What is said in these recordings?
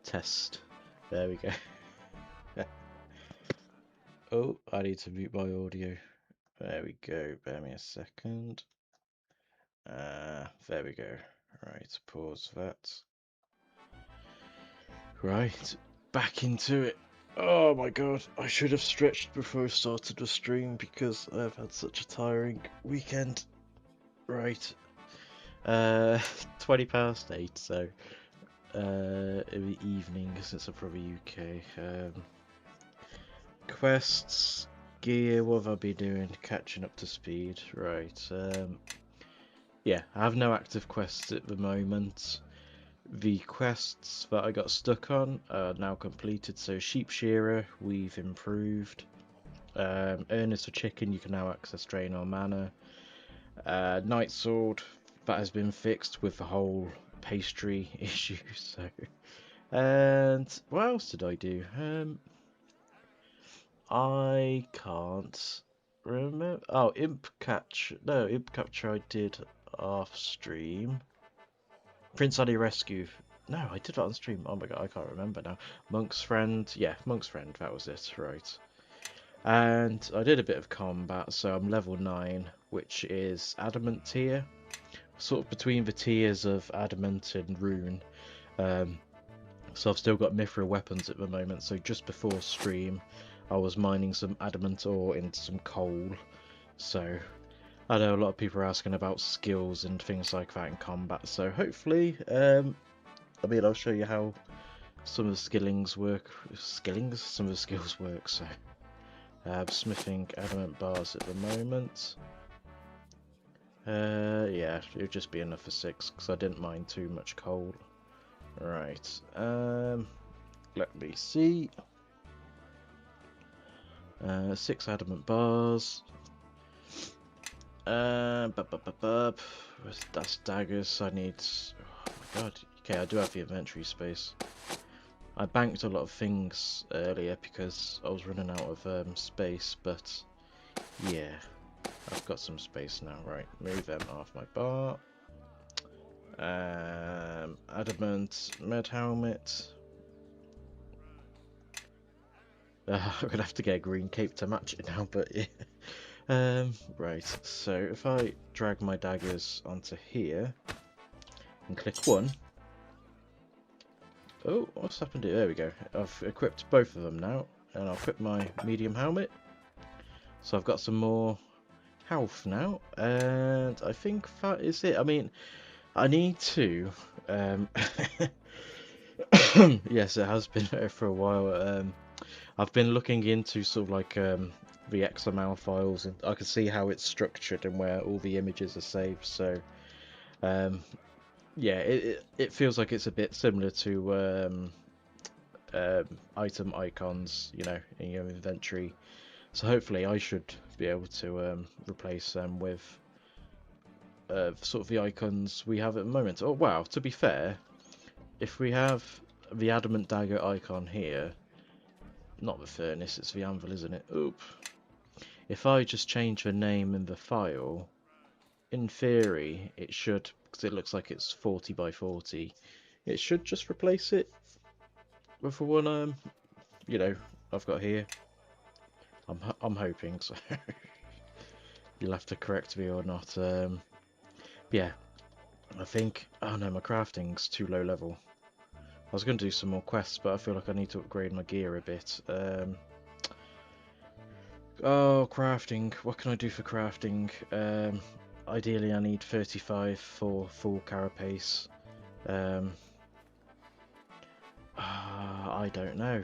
Test. There we go. Oh, I need to mute my audio. There we go. Bear me a second. There we go. Right, pause that. Right, back into it. Oh my god, I should have stretched before I started the stream because I've had such a tiring weekend. Right, 20 past 8, so in the evening since I'm from the UK. Quests, gear, what have I been doing? Catching up to speed, right. Yeah, I have no active quests at the moment. The quests that I got stuck on are now completed, so Sheep Shearer, we've improved. Earnest for Chicken, you can now access Draenor Manor. Night Sword, that has been fixed with the whole pastry issue, so... And what else did I do? I can't remember. Oh, Imp Capture. No, Imp Capture I did off stream. Prince Ali Rescue. No, I did that on stream. Oh my god, I can't remember now. Monk's Friend. Yeah, Monk's Friend. That was it. Right. And I did a bit of combat, so I'm level 9, which is Adamant tier. Sort of between the tiers of Adamant and Rune. So I've still got Mithril weapons at the moment, so just before stream I was mining some adamant ore into some coal. So I know a lot of people are asking about skills and things like that in combat, so hopefully, I mean, I'll show you how some of the skillings work. Some of the skills work, so smithing adamant bars at the moment. Yeah, it would just be enough for 6, because I didn't mine too much coal. Right, let me see. 6 adamant bars. That's daggers. I need. Oh my god. Okay, I do have the inventory space. I banked a lot of things earlier because I was running out of space, but yeah, I've got some space now. Right, move them off my bar. Adamant med helmet. I'm gonna have to get a green cape to match it now, but yeah. Right, so if I drag my daggers onto here and click 1. Oh, what's happened here? There we go. I've equipped both of them now, and I'll equip my medium helmet. So I've got some more health now, and I think that is it. I mean, I need to... yes, it has been there for a while. I've been looking into sort of like the XML files, and I can see how it's structured and where all the images are saved. So yeah, it feels like it's a bit similar to item icons, you know, in your inventory. So hopefully I should be able to replace them with sort of the icons we have at the moment. Oh wow, to be fair, if we have the adamant dagger icon here, not the furnace, it's the anvil, isn't it? Oop. If I just change the name in the file, in theory it should, because it looks like it's 40 by 40, it should just replace it with the one you know, I've got here. I'm hoping so. You'll have to correct me or not. Yeah, I think. Oh no, my crafting's too low level. I was going to do some more quests, but I feel like I need to upgrade my gear a bit. Oh, crafting. What can I do for crafting? Ideally, I need 35 for full carapace. I don't know.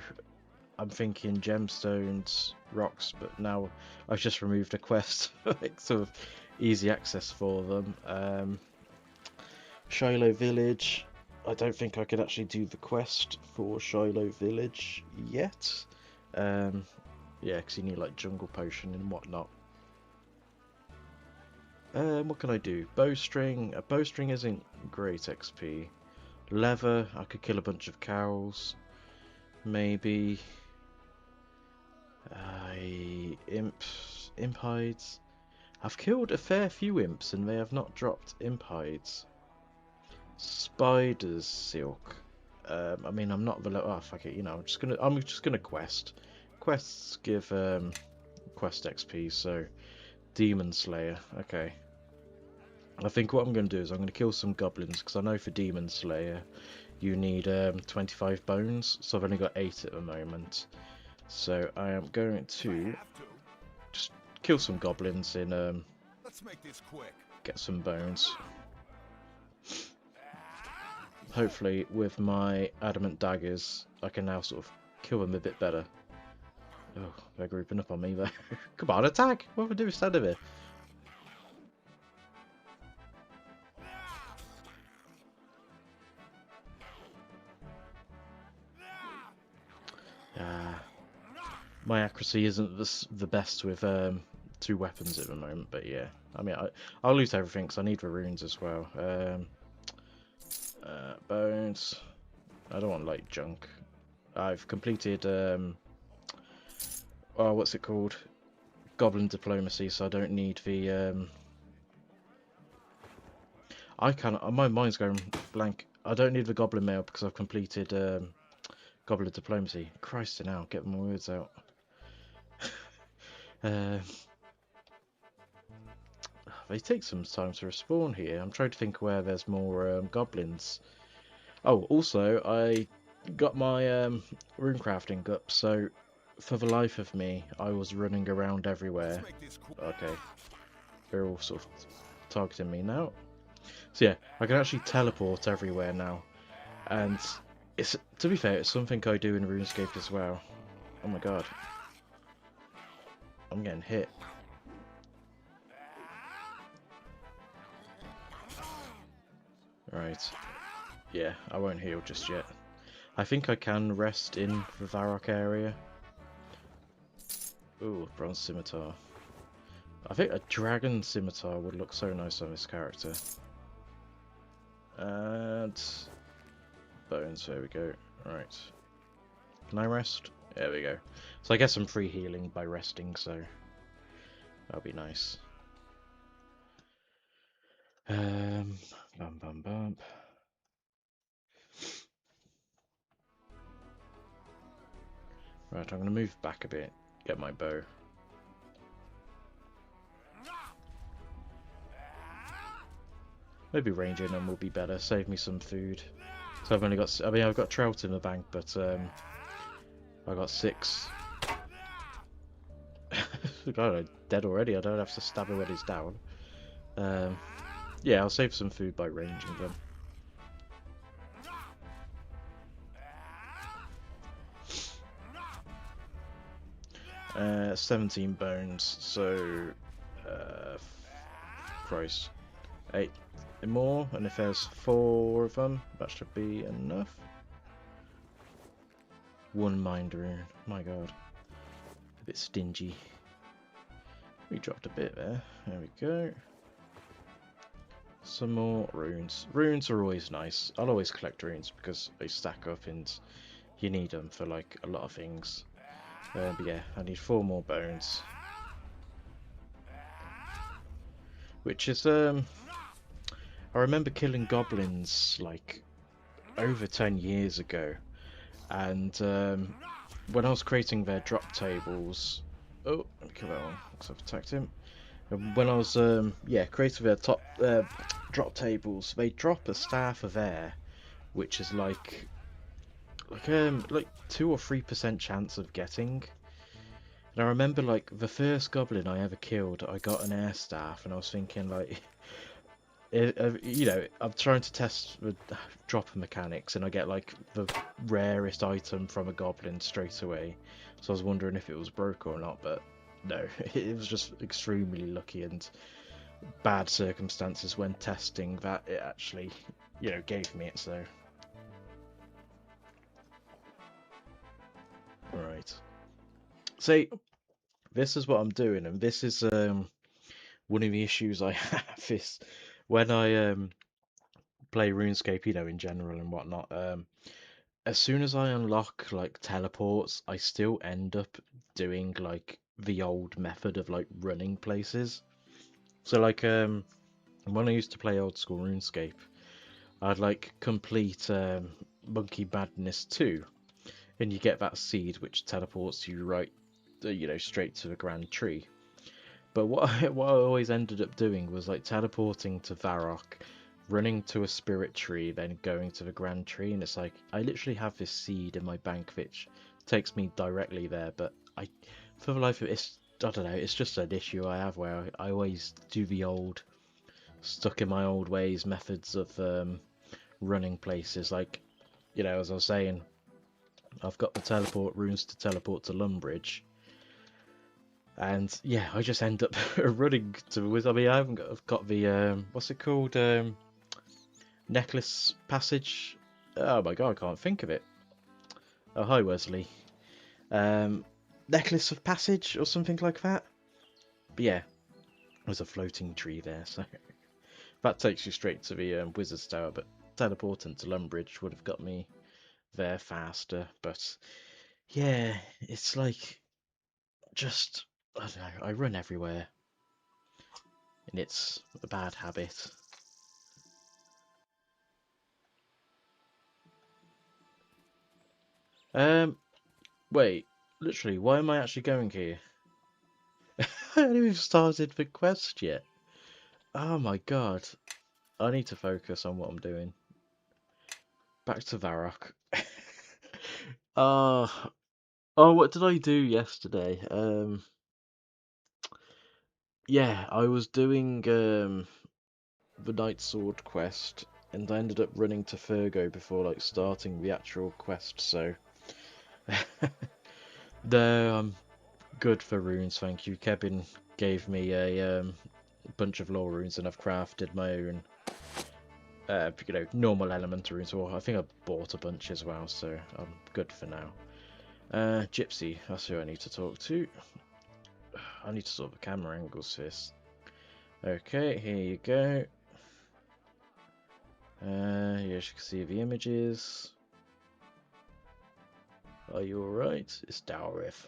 I'm thinking gemstones, rocks, but now I've just removed a quest, like sort of easy access for them. Shiloh Village. I don't think I could actually do the quest for Shiloh Village yet. Yeah, because you need like jungle potion and whatnot. What can I do? Bowstring. A bowstring isn't great XP. Leather. I could kill a bunch of cows. Maybe. Imp hides. I've killed a fair few imps and they have not dropped imp hides. Spider's silk. I mean, I'm not the oh fuck it, you know, I'm just gonna quest. Quests give quest XP, so Demon Slayer. Okay. I think what I'm gonna do is I'm gonna kill some goblins because I know for Demon Slayer you need 25 bones, so I've only got 8 at the moment. So I am going to just kill some goblins in Let's make this quick. get some bones. Hopefully with my adamant daggers I can now sort of kill them a bit better. Oh, they're grouping up on me there. Come on, attack! What am I doing standing there? My accuracy isn't the best with 2 weapons at the moment, but yeah. I mean, I'll lose everything because I need the runes as well. Bones. I don't want like junk. I've completed oh, what's it called? Goblin diplomacy, so I don't need the I can my mind's going blank. I don't need the goblin mail because I've completed goblin diplomacy. Christ now, get my words out. They take some time to respawn here. I'm trying to think where there's more goblins. Oh, also, I got my rune crafting up, so for the life of me, I was running around everywhere. Okay, they're all sort of targeting me now. So yeah, I can actually teleport everywhere now. And it's, to be fair, it's something I do in RuneScape as well. Oh my god. I'm getting hit. Right. Yeah, I won't heal just yet. I think I can rest in the Varrock area. Ooh, bronze scimitar. I think a dragon scimitar would look so nice on this character. And bones, there we go. Right. Can I rest? There we go. So I guess I'm free healing by resting, so that'll be nice. Bum bum bum. Right, I'm gonna move back a bit, get my bow. Maybe ranging them will be better, save me some food. So I've only got, I mean I've got trout in the bank, but I got 6. God, I'm dead already, I don't have to stab him when he's down. Yeah, I'll save some food by ranging them. 17 bones, so Christ, 8 more, and if there's 4 of them, that should be enough. 1 mind rune, my god, a bit stingy. We dropped a bit there, there we go. Some more runes. Runes are always nice. I'll always collect runes because they stack up and you need them for like a lot of things. But yeah, I need 4 more bones. Which is, I remember killing goblins like over 10 years ago. And when I was creating their drop tables... Oh, let me kill that one because I've attacked him. And when I was, yeah, creating their top drop tables, they drop a staff of air, which is like 2 or 3% chance of getting. And I remember like the first goblin I ever killed, I got an air staff, and I was thinking like, you know, I'm trying to test the dropper mechanics, and I get like the rarest item from a goblin straight away. So I was wondering if it was broke or not, but no, it was just extremely lucky and bad circumstances when testing that it actually, you know, gave me it. So. Right. See, this is what I'm doing, and this is one of the issues I have is when I play RuneScape, you know, in general and whatnot. As soon as I unlock like teleports, I still end up doing like the old method of like running places. So like when I used to play old school RuneScape, I'd like complete Monkey Madness 2, and you get that seed which teleports you right, straight to the Grand Tree. But what I always ended up doing was like teleporting to Varrock, running to a spirit tree, then going to the Grand Tree, and it's like I literally have this seed in my bank which takes me directly there. But for the life of it, I don't know, it's just an issue I have where I always do the old, stuck in my old ways methods of running places. Like, as I was saying, I've got the teleport runes to teleport to Lumbridge. And yeah, I just end up running to. I mean, I've got the what's it called? Necklace passage. Oh my god, I can't think of it. Oh hi Wesley. Necklace of passage or something like that. But yeah, there's a floating tree there, so that takes you straight to the Wizard's Tower. But teleporting to Lumbridge would have got me there faster. But yeah, it's like just I don't know. I run everywhere, and it's a bad habit. Wait, literally, why am I actually going here? I haven't even started the quest yet. Oh my god. I need to focus on what I'm doing. Back to Varrock. uh, oh, what did I do yesterday? Yeah, I was doing the Night Sword quest, and I ended up running to Fergo before like starting the actual quest, so no, I'm good for runes, thank you. Kevin gave me a bunch of lore runes, and I've crafted my own, normal elemental runes. Or I think I bought a bunch as well, so I'm good for now. Gypsy, that's who I need to talk to. I need to sort the camera angles for this. Okay, here you go. Yes, you can see the images. Are you alright? It's Dalrith.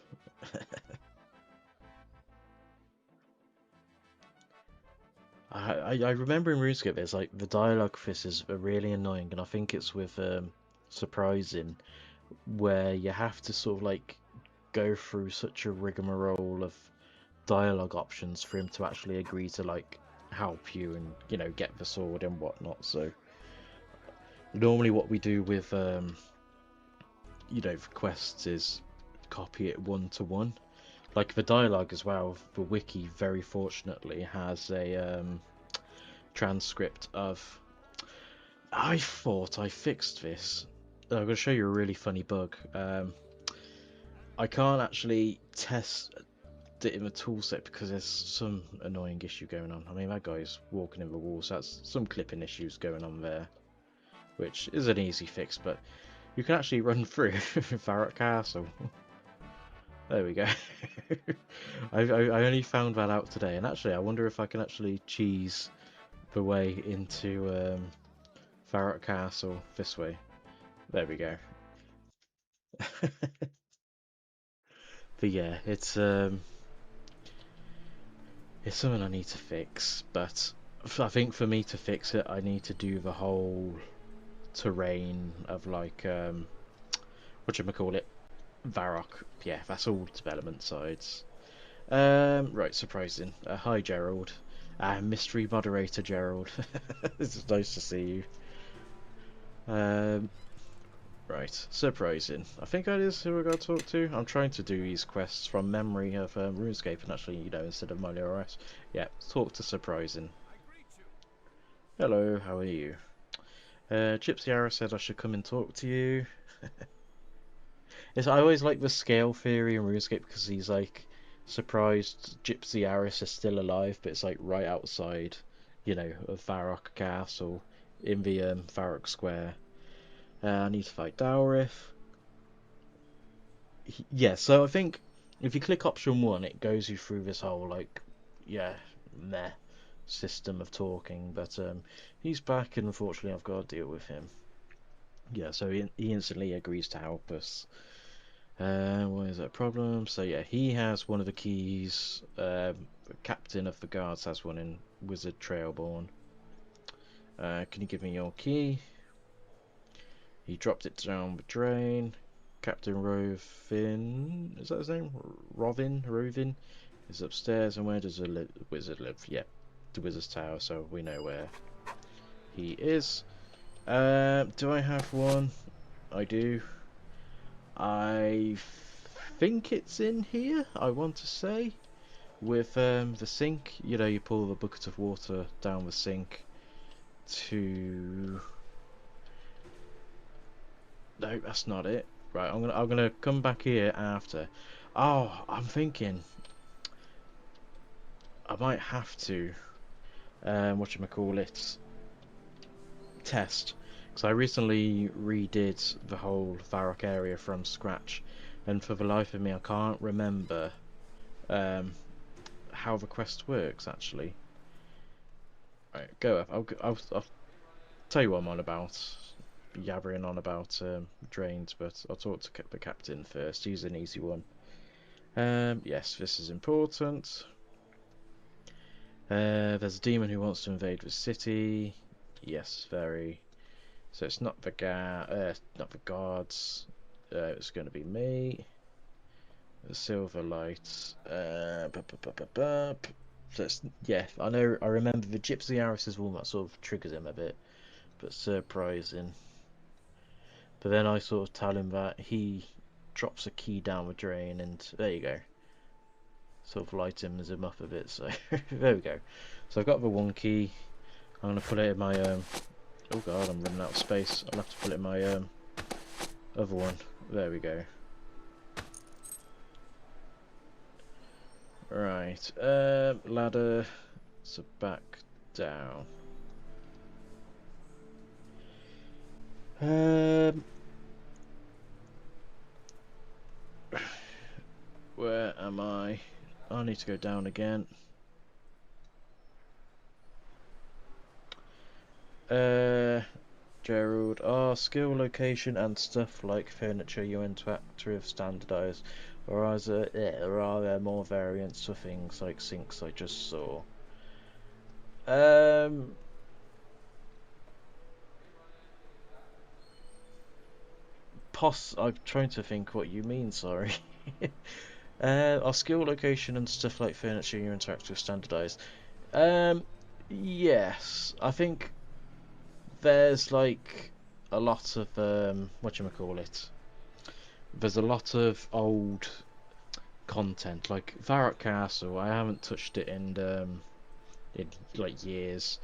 I remember in RuneScape there's like the dialogue for this is really annoying, and I think it's with surprising, where you have to sort of like go through such a rigmarole of dialogue options for him to actually agree to like help you and get the sword and whatnot. So normally what we do with for quests is copy it one to one. Like the dialogue as well, the wiki very fortunately has a transcript of. I thought I fixed this. I'm going to show you a really funny bug. I can't actually test it in the toolset because there's some annoying issue going on. I mean, that guy's walking in the wall, so that's some clipping issues going on there, which is an easy fix, but you can actually run through Farrot Castle. There we go. I only found that out today, and actually I wonder if I can actually cheese the way into Farrot Castle this way. There we go. But yeah, it's something I need to fix, but I think for me to fix it I need to do the whole terrain of like whatchamacallit, Varrock. Yeah, that's all development sides. Right, surprising. Hi Gerald. Mystery moderator Gerald. It's nice to see you. Right, surprising. I think that is who I gotta talk to. I'm trying to do these quests from memory of Runescape, and actually, instead of Molior RS. Yeah, talk to surprising. Hello, how are you? Gypsy Arrow said I should come and talk to you. I always like the scale theory in RuneScape because he's like surprised Gypsy Aris is still alive, but it's like right outside, of Varrock Castle in the Varrock Square. I need to fight Dalrith. Yeah, so I think if you click option 1, it goes you through this whole like, meh system of talking. But he's back, and unfortunately, I've got to deal with him. Yeah, so he instantly agrees to help us. What is that problem? So yeah, he has one of the keys. The captain of the guards has one in Wizard Trailborn. Can you give me your key? He dropped it down the drain. Captain Rovin, is that his name? Rovin is upstairs. And where does the wizard live? Yep, the wizard's tower, so we know where he is. Do I have one? I do. I think it's in here, I want to say. With the sink, you know, you pull the bucket of water down the sink to... No, that's not it. Right, I'm gonna come back here after. Oh, I'm thinking I might have to whatchamacallit, test, because I recently redid the whole Varrock area from scratch, and for the life of me I can't remember how the quest works actually. Right, go up. I'll tell you what I'm on about. Yabbering on about drains, but I'll talk to the captain first. He's an easy one. Yes, this is important. There's a demon who wants to invade the city. Yes, very. So it's not the not the guards. It's going to be me. The silver light. So it's, yeah, I know. I remember the gypsy arrows is one that sort of triggers him a bit, but surprising. But then I sort of tell him that he drops a key down the drain, and there you go. Sort of lightens him up a bit. So there we go. So I've got the one key. I'm gonna put it in my oh god, I'm running out of space. I'll have to put it in my other one. There we go. Right, ladder, so back down. Where am I? I need to go down again. Gerald, skill location and stuff like furniture you interact with standardized, or are there more variants for things like sinks I just saw? I'm trying to think what you mean, sorry. Are skill location and stuff like furniture you interact with standardized? Yes, I think there's like a lot of whatchamacallit. There's a lot of old content, like Varrock Castle. I haven't touched it in like years,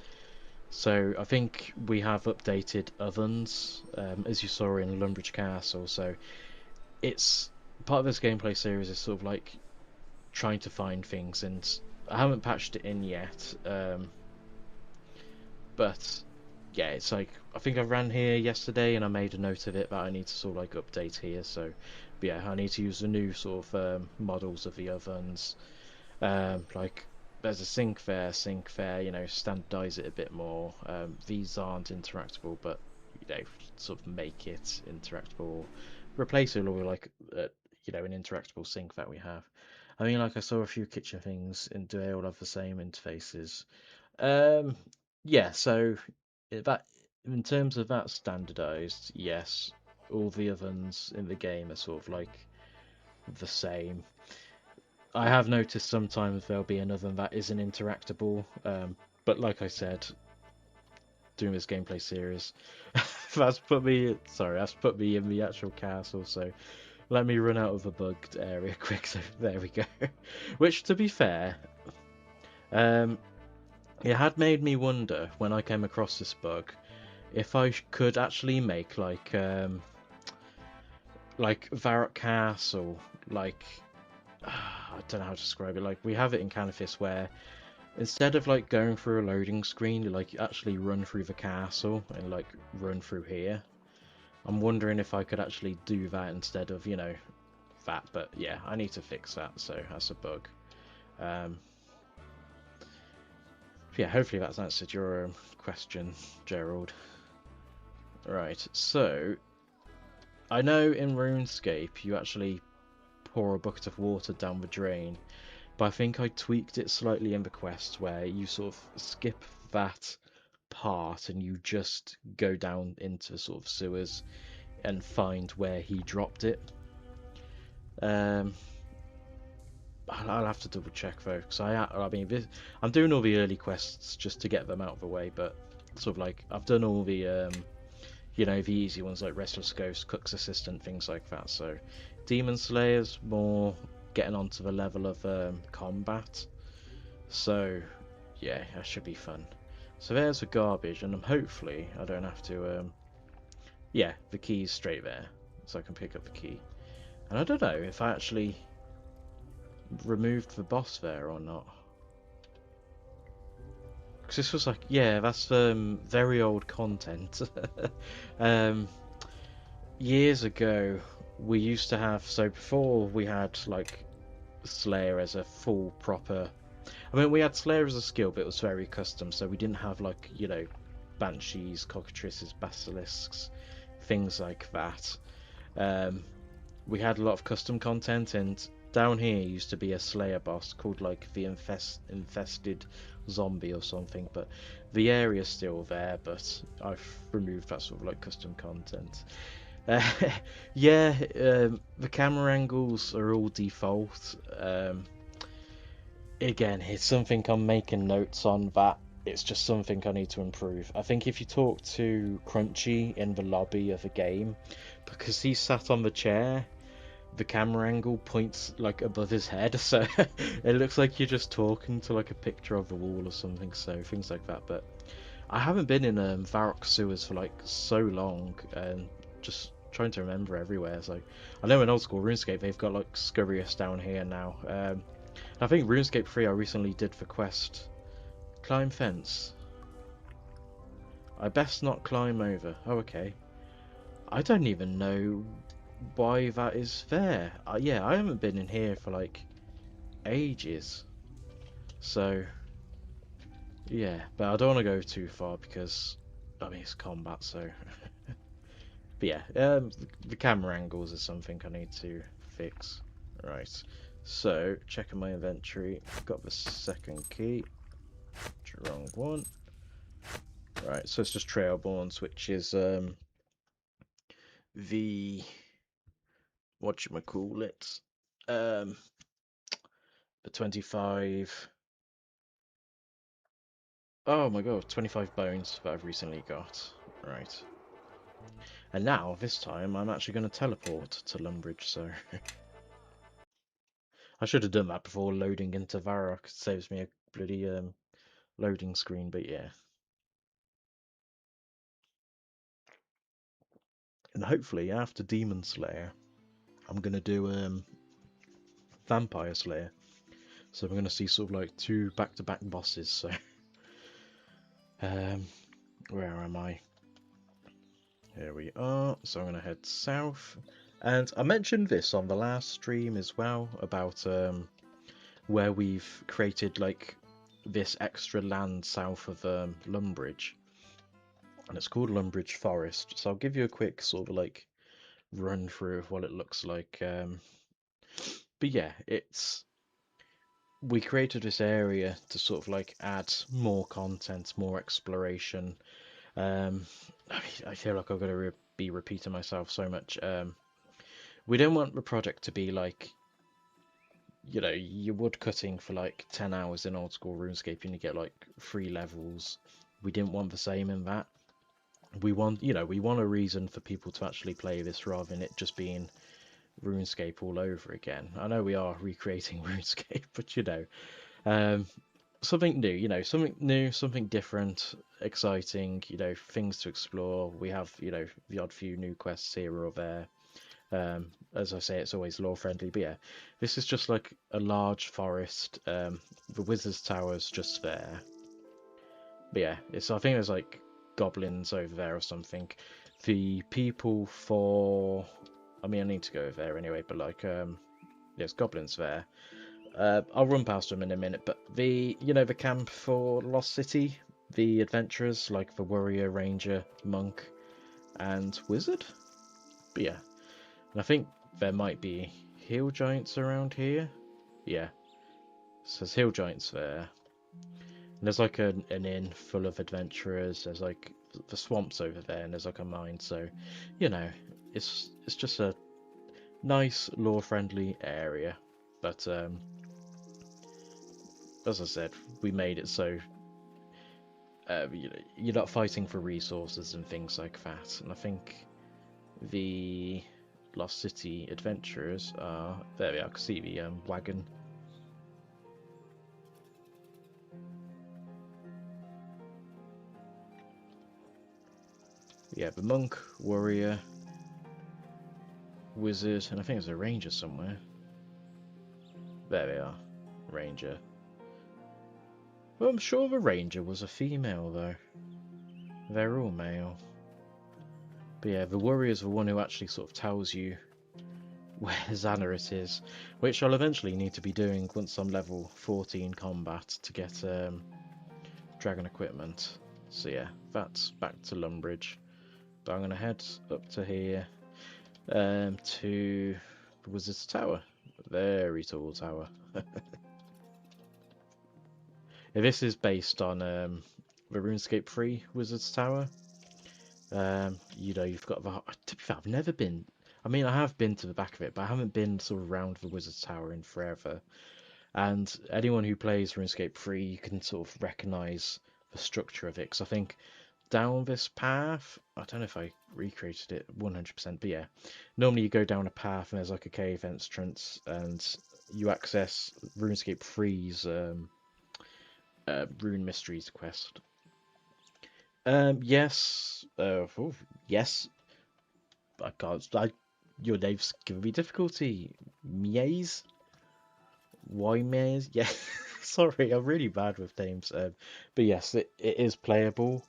so I think we have updated ovens, as you saw in Lumbridge Castle. So it's part of this gameplay series is sort of like trying to find things, and I haven't patched it in yet. But yeah, it's like I think I ran here yesterday and I made a note of it that I need to sort of like update here. So but yeah, I need to use the new sort of models of the ovens. Like there's a sink there, you know, standardize it a bit more. These aren't interactable, but you know, sort of make it interactable. Replace it with like you know, an interactable sink that we have. I mean, like I saw a few kitchen things and they all have the same interfaces. Um, yeah, so that in terms of that standardized, yes, all the ovens in the game are sort of like the same. I have noticed sometimes there'll be an oven that isn't interactable, but like I said, doing this gameplay series, that's put me in the actual castle. So let me run out of the bugged area quick. So there we go. Which, to be fair, um, it had made me wonder when I came across this bug if I could actually make like Varrock Castle, like I don't know how to describe it. Like we have it in Canifis where instead of like going through a loading screen, you like actually run through the castle and like run through here. I'm wondering if I could actually do that instead of, you know, that. But yeah, I need to fix that. So that's a bug. Um, yeah, hopefully that's answered your question, Gerald. Right, so I know in RuneScape you actually pour a bucket of water down the drain, but I think I tweaked it slightly in the quest where you sort of skip that part and you just go down into sort of sewers. and find where he dropped it. I'll have to double check though, because I mean, I'm doing all the early quests just to get them out of the way, but sort of like I've done all the you know, the easy ones like Restless Ghost, Cook's Assistant, things like that. So Demon Slayer's more getting onto the level of combat. So yeah, that should be fun. So there's the garbage, and hopefully I don't have to yeah, the key's straight there, so I can pick up the key. And I don't know if I actually removed the boss there or not. Because this was like, yeah, that's very old content. Years ago, we used to have, so before we had like Slayer as a full proper, I mean, we had Slayer as a skill, but it was very custom, so we didn't have like, you know, banshees, cockatrices, basilisks, things like that. We had a lot of custom content, and down here used to be a Slayer boss called like the infested zombie or something, but the area's still there, but I've removed that sort of like custom content. Uh, yeah, the camera angles are all default. Again, it's something I'm making notes on, that it's just something I need to improve. I think if you talk to Crunchy in the lobby of a game, because he's sat on the chair, the camera angle points like above his head, so it looks like you're just talking to like a picture of the wall or something, so things like that. But I haven't been in Varrock sewers for like so long, and just trying to remember everywhere. So I know in old school RuneScape they've got like Scurrius down here now. I think RuneScape 3 I recently did for quest. Climb fence. I best not climb over. Oh, okay. I don't even know why that is there. Yeah, I haven't been in here for like ages. So, yeah. But I don't want to go too far because, I mean, it's combat, so... But yeah, the camera angles is something I need to fix. Right. So, checking my inventory. Got the second key. Wrong one. Right, so it's just Trailborns, which is the whatchamacallit, the 25. Oh my god, 25 bones that I've recently got. Right. And now, this time, I'm actually going to teleport to Lumbridge, so... I should have done that before loading into Varrock. It saves me a bloody loading screen, but yeah. And hopefully, after Demon Slayer, I'm going to do Vampire Slayer. So we're going to see sort of like 2 back-to-back bosses, so... where am I? Here we are. So I'm going to head south. And I mentioned this on the last stream as well, about where we've created like this extra land south of Lumbridge. And it's called Lumbridge Forest. So I'll give you a quick sort of like run through of what it looks like. But yeah, we created this area to sort of like add more content, more exploration. I feel like I'm going to be repeating myself so much. We don't want the project to be like, you know, you're woodcutting for like 10 hours in old school RuneScape and you get like 3 levels. We didn't want the same in that. We want, you know, we want a reason for people to actually play this rather than it just being RuneScape all over again. I know we are recreating RuneScape, but you know, something new, you know, something new, something different, exciting, you know, things to explore. We have, you know, the odd few new quests here or there. As I say, it's always lore friendly, but yeah, this is just like a large forest. The Wizard's Tower's just there. But yeah, I think there's like goblins over there or something. The people for... I mean, I need to go over there anyway, but like, there's goblins there. I'll run past them in a minute, but you know, the camp for Lost City, the adventurers, like the warrior, ranger, monk, and wizard? But yeah, and I think there might be hill giants around here. Yeah, so there's hill giants there. And there's like an inn full of adventurers. There's like the swamps over there, and there's like a mine. So, you know, it's just a nice lore-friendly area. But as I said, we made it so you're not fighting for resources and things like that. And I think the Lost City adventurers are there. We are. I can see the wagon. Yeah, the monk, warrior, wizard, and I think there's a ranger somewhere. There they are, ranger. Well, I'm sure the ranger was a female though. They're all male. But yeah, the warrior's the one who actually sort of tells you where Xanaret is, which I'll eventually need to be doing once I'm level 14 combat to get dragon equipment. So yeah, that's back to Lumbridge. But I'm going to head up to here to the Wizard's Tower. Very tall tower. Yeah, this is based on the RuneScape 3 Wizard's Tower. You know, you've got the... To be fair, I've never been... I mean, I have been to the back of it, but I haven't been sort of around the Wizard's Tower in forever. And anyone who plays RuneScape 3, you can sort of recognise the structure of it. Because I think down this path, I don't know if I recreated it 100%, but yeah. Normally you go down a path and there's like a cave entrance and you access RuneScape 3's Rune Mysteries quest. Yes. Yes. I can't. Your name's giving me difficulty. Mies? Why Mies? Yeah. Sorry, I'm really bad with names. But yes, it is playable.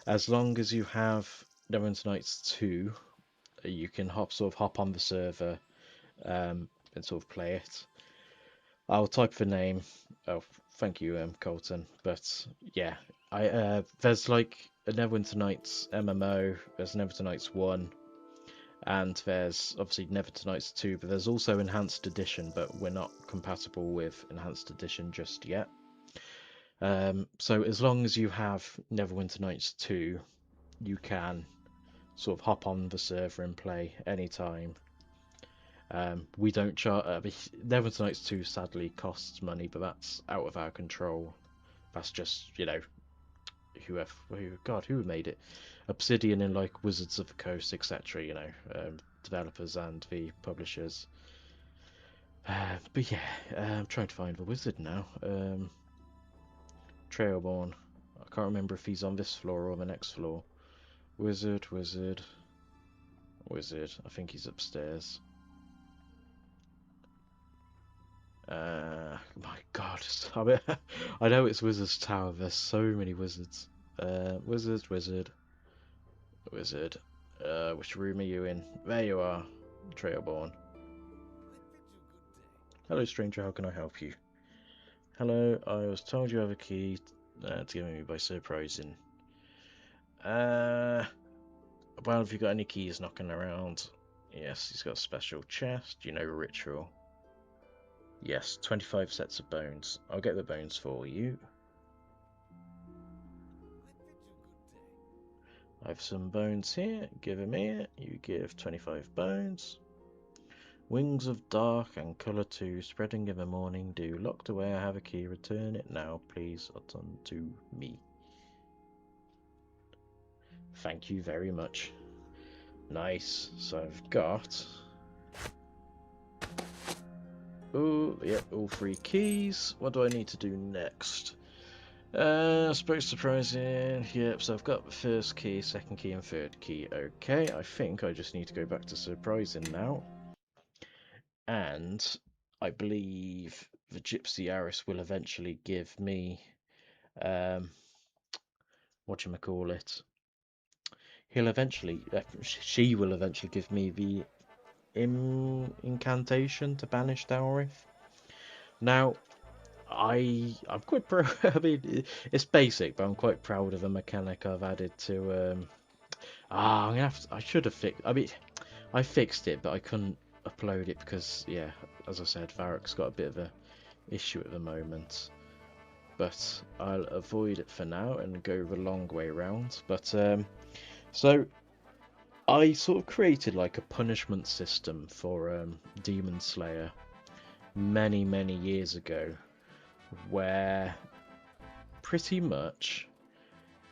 As long as you have Neverwinter Nights 2, you can hop on the server and sort of play it. I'll type the name. Oh, thank you, Colton. But yeah, there's like a Neverwinter Nights MMO. There's Neverwinter Nights 1, and there's obviously Neverwinter Nights 2. But there's also Enhanced Edition, but we're not compatible with Enhanced Edition just yet. So as long as you have Neverwinter Nights 2, you can sort of hop on the server and play anytime. We don't charge. Neverwinter Nights 2 sadly costs money, but that's out of our control. That's just, you know, who made it? Obsidian and like Wizards of the Coast, etc. You know, developers and the publishers. But yeah, I'm trying to find the wizard now. Trailborn. I can't remember if he's on this floor or the next floor. Wizard. I think he's upstairs. My God, I know it's Wizard's Tower. There's so many wizards. Wizard. Which room are you in? There you are, Trailborn. Hello, stranger. How can I help you? Hello. I was told you have a key to give me by surprising. Well, have you got any keys knocking around? Yes, he's got a special chest. You know, ritual. Yes, 25 sets of bones. I'll get the bones for you. I have some bones here. Give them here. You give 25 bones. Wings of dark and colour 2, spreading in the morning dew. Locked away, I have a key. Return it now, please. Unto me. Thank you very much. Nice. So I've got... Oh, yep, all 3 keys. What do I need to do next? Spoke surprising. Yep, so I've got the first key, second key, and third key. Okay, I think I just need to go back to surprising now. And I believe the Gypsy Aris will eventually give me, whatchamacallit. She will eventually give me the incantation to banish Dalrith. Now, I'm quite proud. I mean, it's basic, but I'm quite proud of the mechanic I've added to. I'm gonna have to, I should have fixed. I mean, I fixed it, but I couldn't upload it because, yeah, as I said, Varroc's got a bit of a issue at the moment. But I'll avoid it for now and go the long way round. But so I sort of created like a punishment system for Demon Slayer many years ago, where pretty much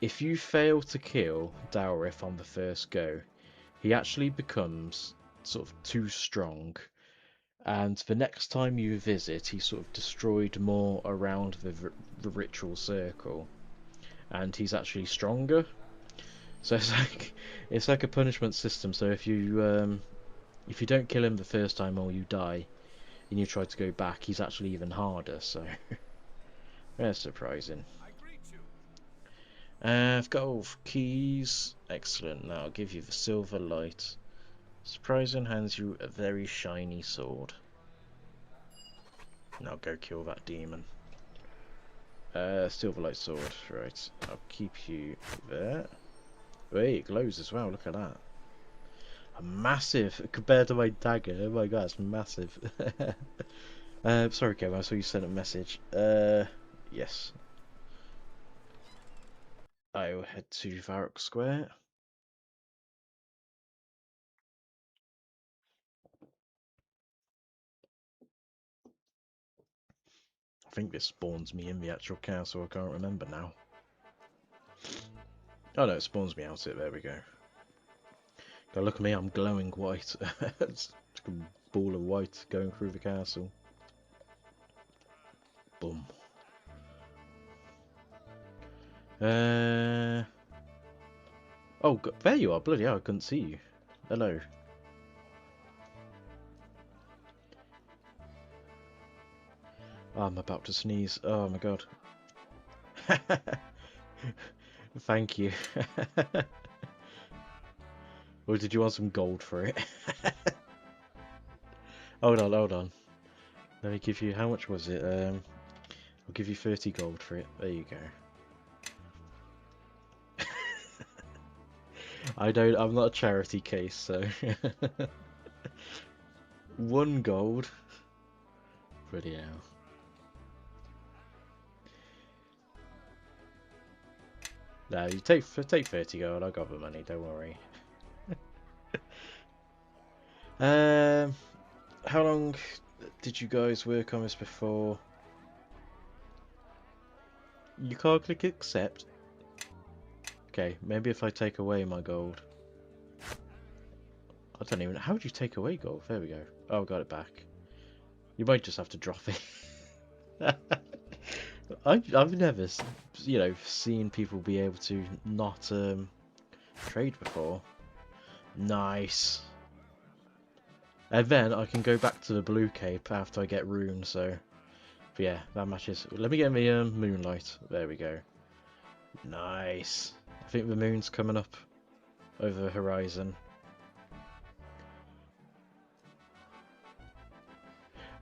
if you fail to kill Dalrith on the first go, he actually becomes sort of too strong, and the next time you visit, he sort of destroyed more around the ritual circle, and he's actually stronger. So it's like a punishment system. So if you don't kill him the first time or you die, and you try to go back, he's actually even harder. So that's surprising. I've got all keys. Excellent. Now I'll give you the silver light. Surprising hands you a very shiny sword. Now go kill that demon. Silver light sword. Right. I'll keep you there. Wait, it glows as well. Look at that. A massive compared to my dagger. Oh my god, it's massive. Sorry, Kevin. I saw you sent a message. Yes. I will head to Varrock Square. I think this spawns me in the actual castle. I can't remember now. Oh no, it spawns me out it. There we go. God, look at me. I'm glowing white. It's like a ball of white going through the castle. Boom. Oh, there you are. Bloody hell, I couldn't see you. Hello. Oh, I'm about to sneeze. Oh my god. Thank you. Or did you want some gold for it? Hold on, hold on. Let me give you, how much was it? I'll give you 30 gold for it. There you go. I'm not a charity case, so. 1 gold. Bloody hell. No, you take 30 gold, I got the money, don't worry. How long did you guys work on this before? You can't click accept. Okay, maybe if I take away my gold. I don't even know. How would you take away gold? There we go. Oh, got it back. You might just have to drop it. I've never, seen people be able to not trade before. Nice. And then I can go back to the blue cape after I get rune, so. But yeah, that matches. Let me get me moonlight. There we go. Nice. I think the moon's coming up over the horizon.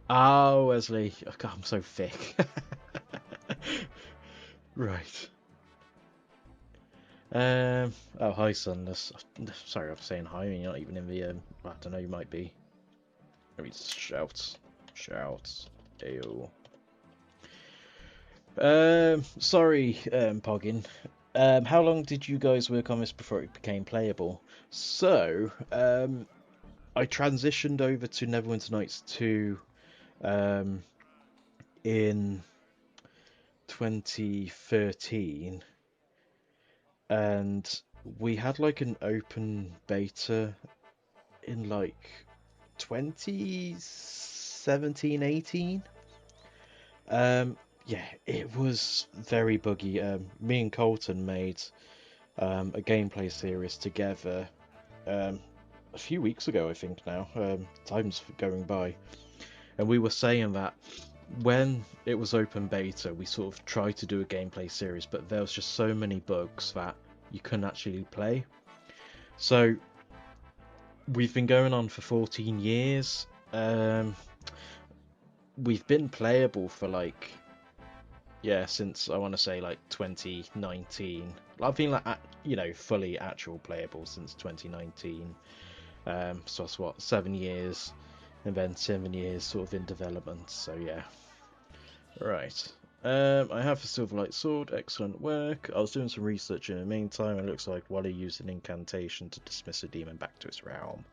Oh, Wesley. Oh, God, I'm so thick. Right. Oh, hi, son. Sorry, I'm saying hi. You're not even in the. I don't know. You might be. Maybe shouts. Shouts. Ew. Sorry, Poggin. How long did you guys work on this before it became playable? So, I transitioned over to Neverwinter Nights 2 in 2013, and we had like an open beta in like 2017, 18. Yeah, it was very buggy. Me and Colton made a gameplay series together a few weeks ago, I think now. Time's going by. And we were saying that when it was open beta, we sort of tried to do a gameplay series, but there was just so many bugs that you couldn't actually play. So we've been going on for 14 years. We've been playable for like, yeah, since I want to say like 2019. I've been like, fully actual playable since 2019. So that's what, 7 years, and then 7 years sort of in development. So yeah, right. I have a Silverlight Sword, excellent work. I was doing some research in the meantime, and it looks like Wally used an incantation to dismiss a demon back to its realm.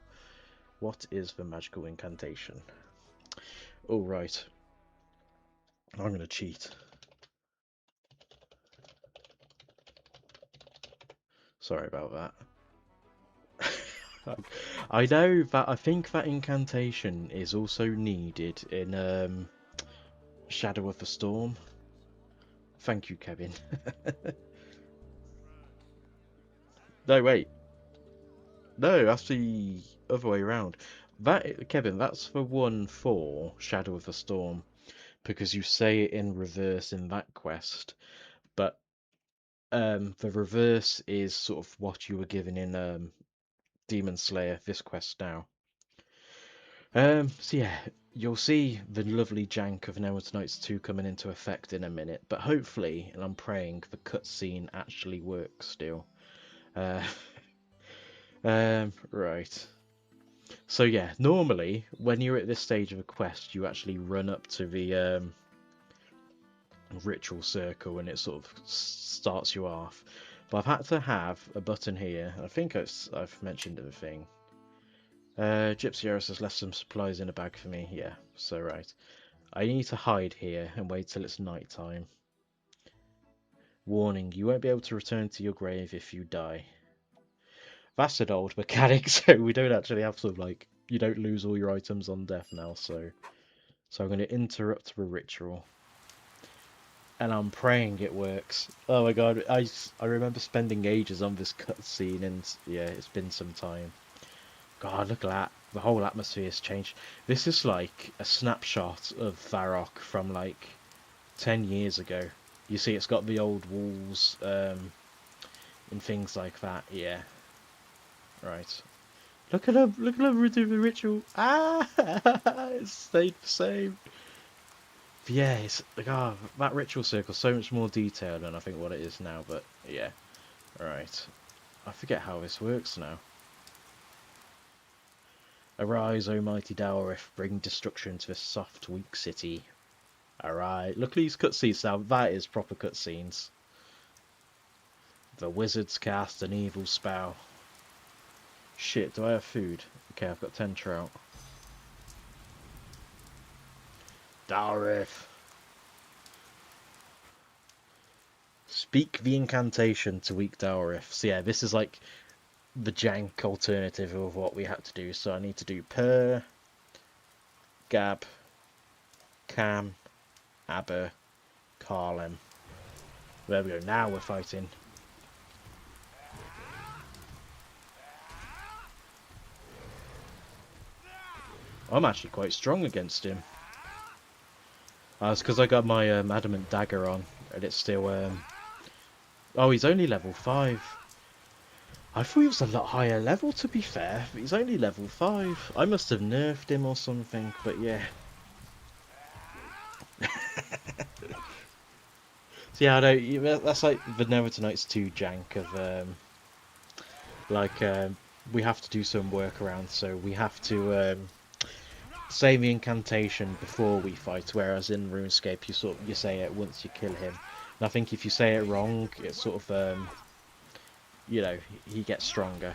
What is the magical incantation? Oh, right. I'm going to cheat. Sorry about that. I know that I think that incantation is also needed in Shadow of the Storm. Thank you, Kevin. No, wait. No, that's the other way around. That, Kevin, that's the one for Shadow of the Storm, because you say it in reverse in that quest, but the reverse is sort of what you were given in Demon Slayer, this quest now. So yeah, you'll see the lovely jank of Neverwinter Nights 2 coming into effect in a minute, but hopefully, and I'm praying, the cutscene actually works still. Uh, right. So yeah, normally when you're at this stage of a quest, you actually run up to the ritual circle and it sort of starts you off. But I've had to have a button here. I think I've mentioned the thing. Gypsy Eris has left some supplies in a bag for me. Yeah, so right. I need to hide here and wait till it's night time. Warning, you won't be able to return to your grave if you die. That's an old mechanic, so we don't actually have to, like, you don't lose all your items on death now, so I'm going to interrupt the ritual. And I'm praying it works. Oh my god, I remember spending ages on this cutscene, and yeah, it's been some time. God, look at that. The whole atmosphere has changed. This is like a snapshot of Varrock from like 10 years ago. You see it's got the old walls and things like that. Yeah, right. Look at her do the ritual. Ah, it stayed the same. But yeah, it's like, oh, that ritual circle so much more detailed than I think what it is now. But yeah, right. I forget how this works now. Arise, O mighty Dowrith, bring destruction to this soft, weak city. Alright, look at these cutscenes now. That is proper cutscenes. The wizards cast an evil spell. Shit, do I have food? Okay, I've got 10 trout. Dowrith. Speak the incantation to weak Dowrith. So yeah, this is like the jank alternative of what we had to do. So I need to do Per, Gab, Cam, Aber, Carlem. There we go, now we're fighting. I'm actually quite strong against him. It's because I got my adamant dagger on, and it's still... Oh, he's only level 5. I thought he was a lot higher level, to be fair, but he's only level 5. I must have nerfed him or something, but yeah. So yeah, I know, that's like the Neverwinter Nights 2 jank of, we have to do some workarounds, so we have to say the incantation before we fight, whereas in RuneScape you say it once you kill him. And I think if you say it wrong, it's sort of you know, he gets stronger.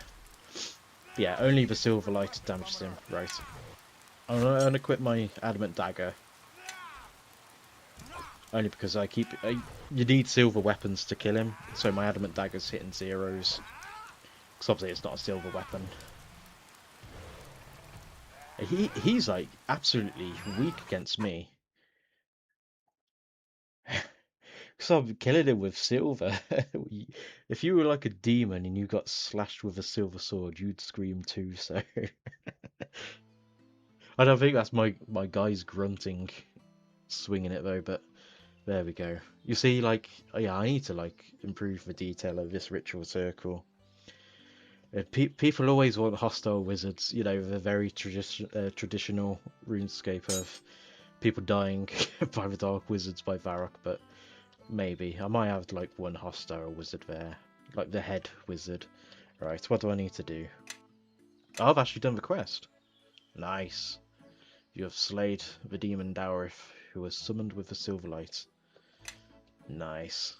But yeah, only the silver light damages him. Right. I'm gonna equip my adamant dagger. Only because you need silver weapons to kill him, so my adamant dagger's hitting zeros. Because obviously it's not a silver weapon. He's like absolutely weak against me. Because I'm killing him with silver. If you were like a demon and you got slashed with a silver sword, you'd scream too, so... I don't think that's my guy's grunting, swinging it though, but there we go. You see, like, yeah, I need to, like, improve the detail of this ritual circle. People always want hostile wizards, you know, the very traditional RuneScape of people dying by the Dark Wizards by Varrock, but maybe. I might have, like, one hostile wizard there. Like, the head wizard. Right, what do I need to do? Oh, I've actually done the quest. Nice. You have slayed the demon Dowrith, who was summoned with the Silverlight. Nice.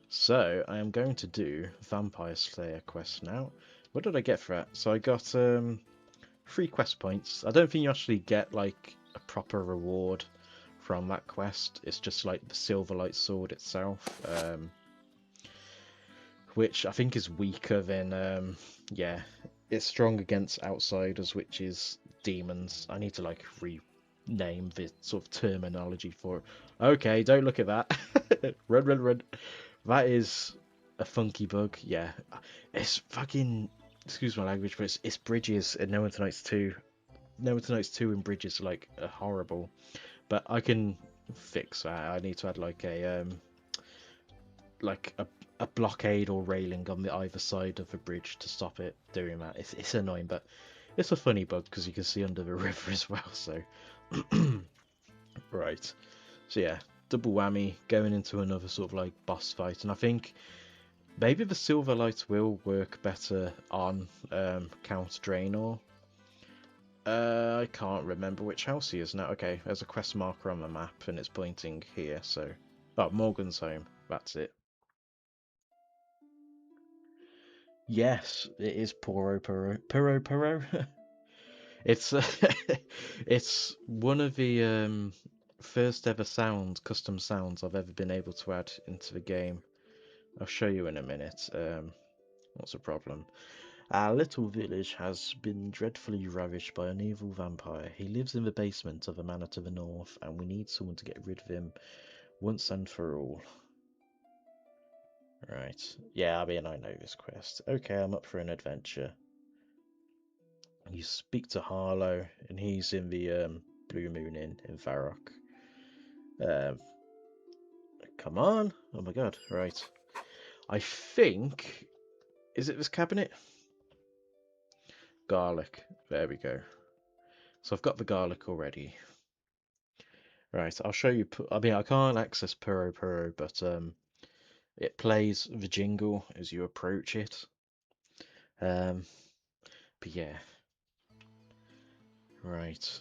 So, I am going to do Vampire Slayer quest now. What did I get for that? So I got 3 quest points. I don't think you actually get like a proper reward from that quest. It's just like the Silverlight Sword itself, which I think is weaker than yeah, it's strong against outsiders, which is demons. I need to like rename the sort of terminology for it. Okay, don't look at that. Run, run, run. That is a funky bug. Yeah, it's fucking. Excuse my language, but it's bridges in No One Tonight's 2. No One Tonight's 2 and bridges like are horrible, but I can fix that. I need to add like a blockade or railing on the either side of the bridge to stop it doing that. It's annoying, but it's a funny bug because you can see under the river as well. So right, so yeah, double whammy going into another sort of like boss fight, and I think maybe the Silverlight will work better on Count Draenor. I can't remember which house he is now. Okay, there's a quest marker on the map and it's pointing here, so... Oh, Morgan's home. That's it. Yes, it is Poro Poro. Poro Poro? It's it's one of the first ever custom sounds I've ever been able to add into the game. I'll show you in a minute. What's the problem? Our little village has been dreadfully ravished by an evil vampire. He lives in the basement of a manor to the north, and we need someone to get rid of him once and for all. Right. Yeah, I mean, I know this quest. Okay, I'm up for an adventure. You speak to Harlow, and he's in the Blue Moon Inn in Varrock. Come on! Oh my god, right. I think... Is it this cabinet? Garlic. There we go. So I've got the garlic already. Right, I'll show you. I mean, I can't access Puro Puro, but it plays the jingle as you approach it. But yeah, right.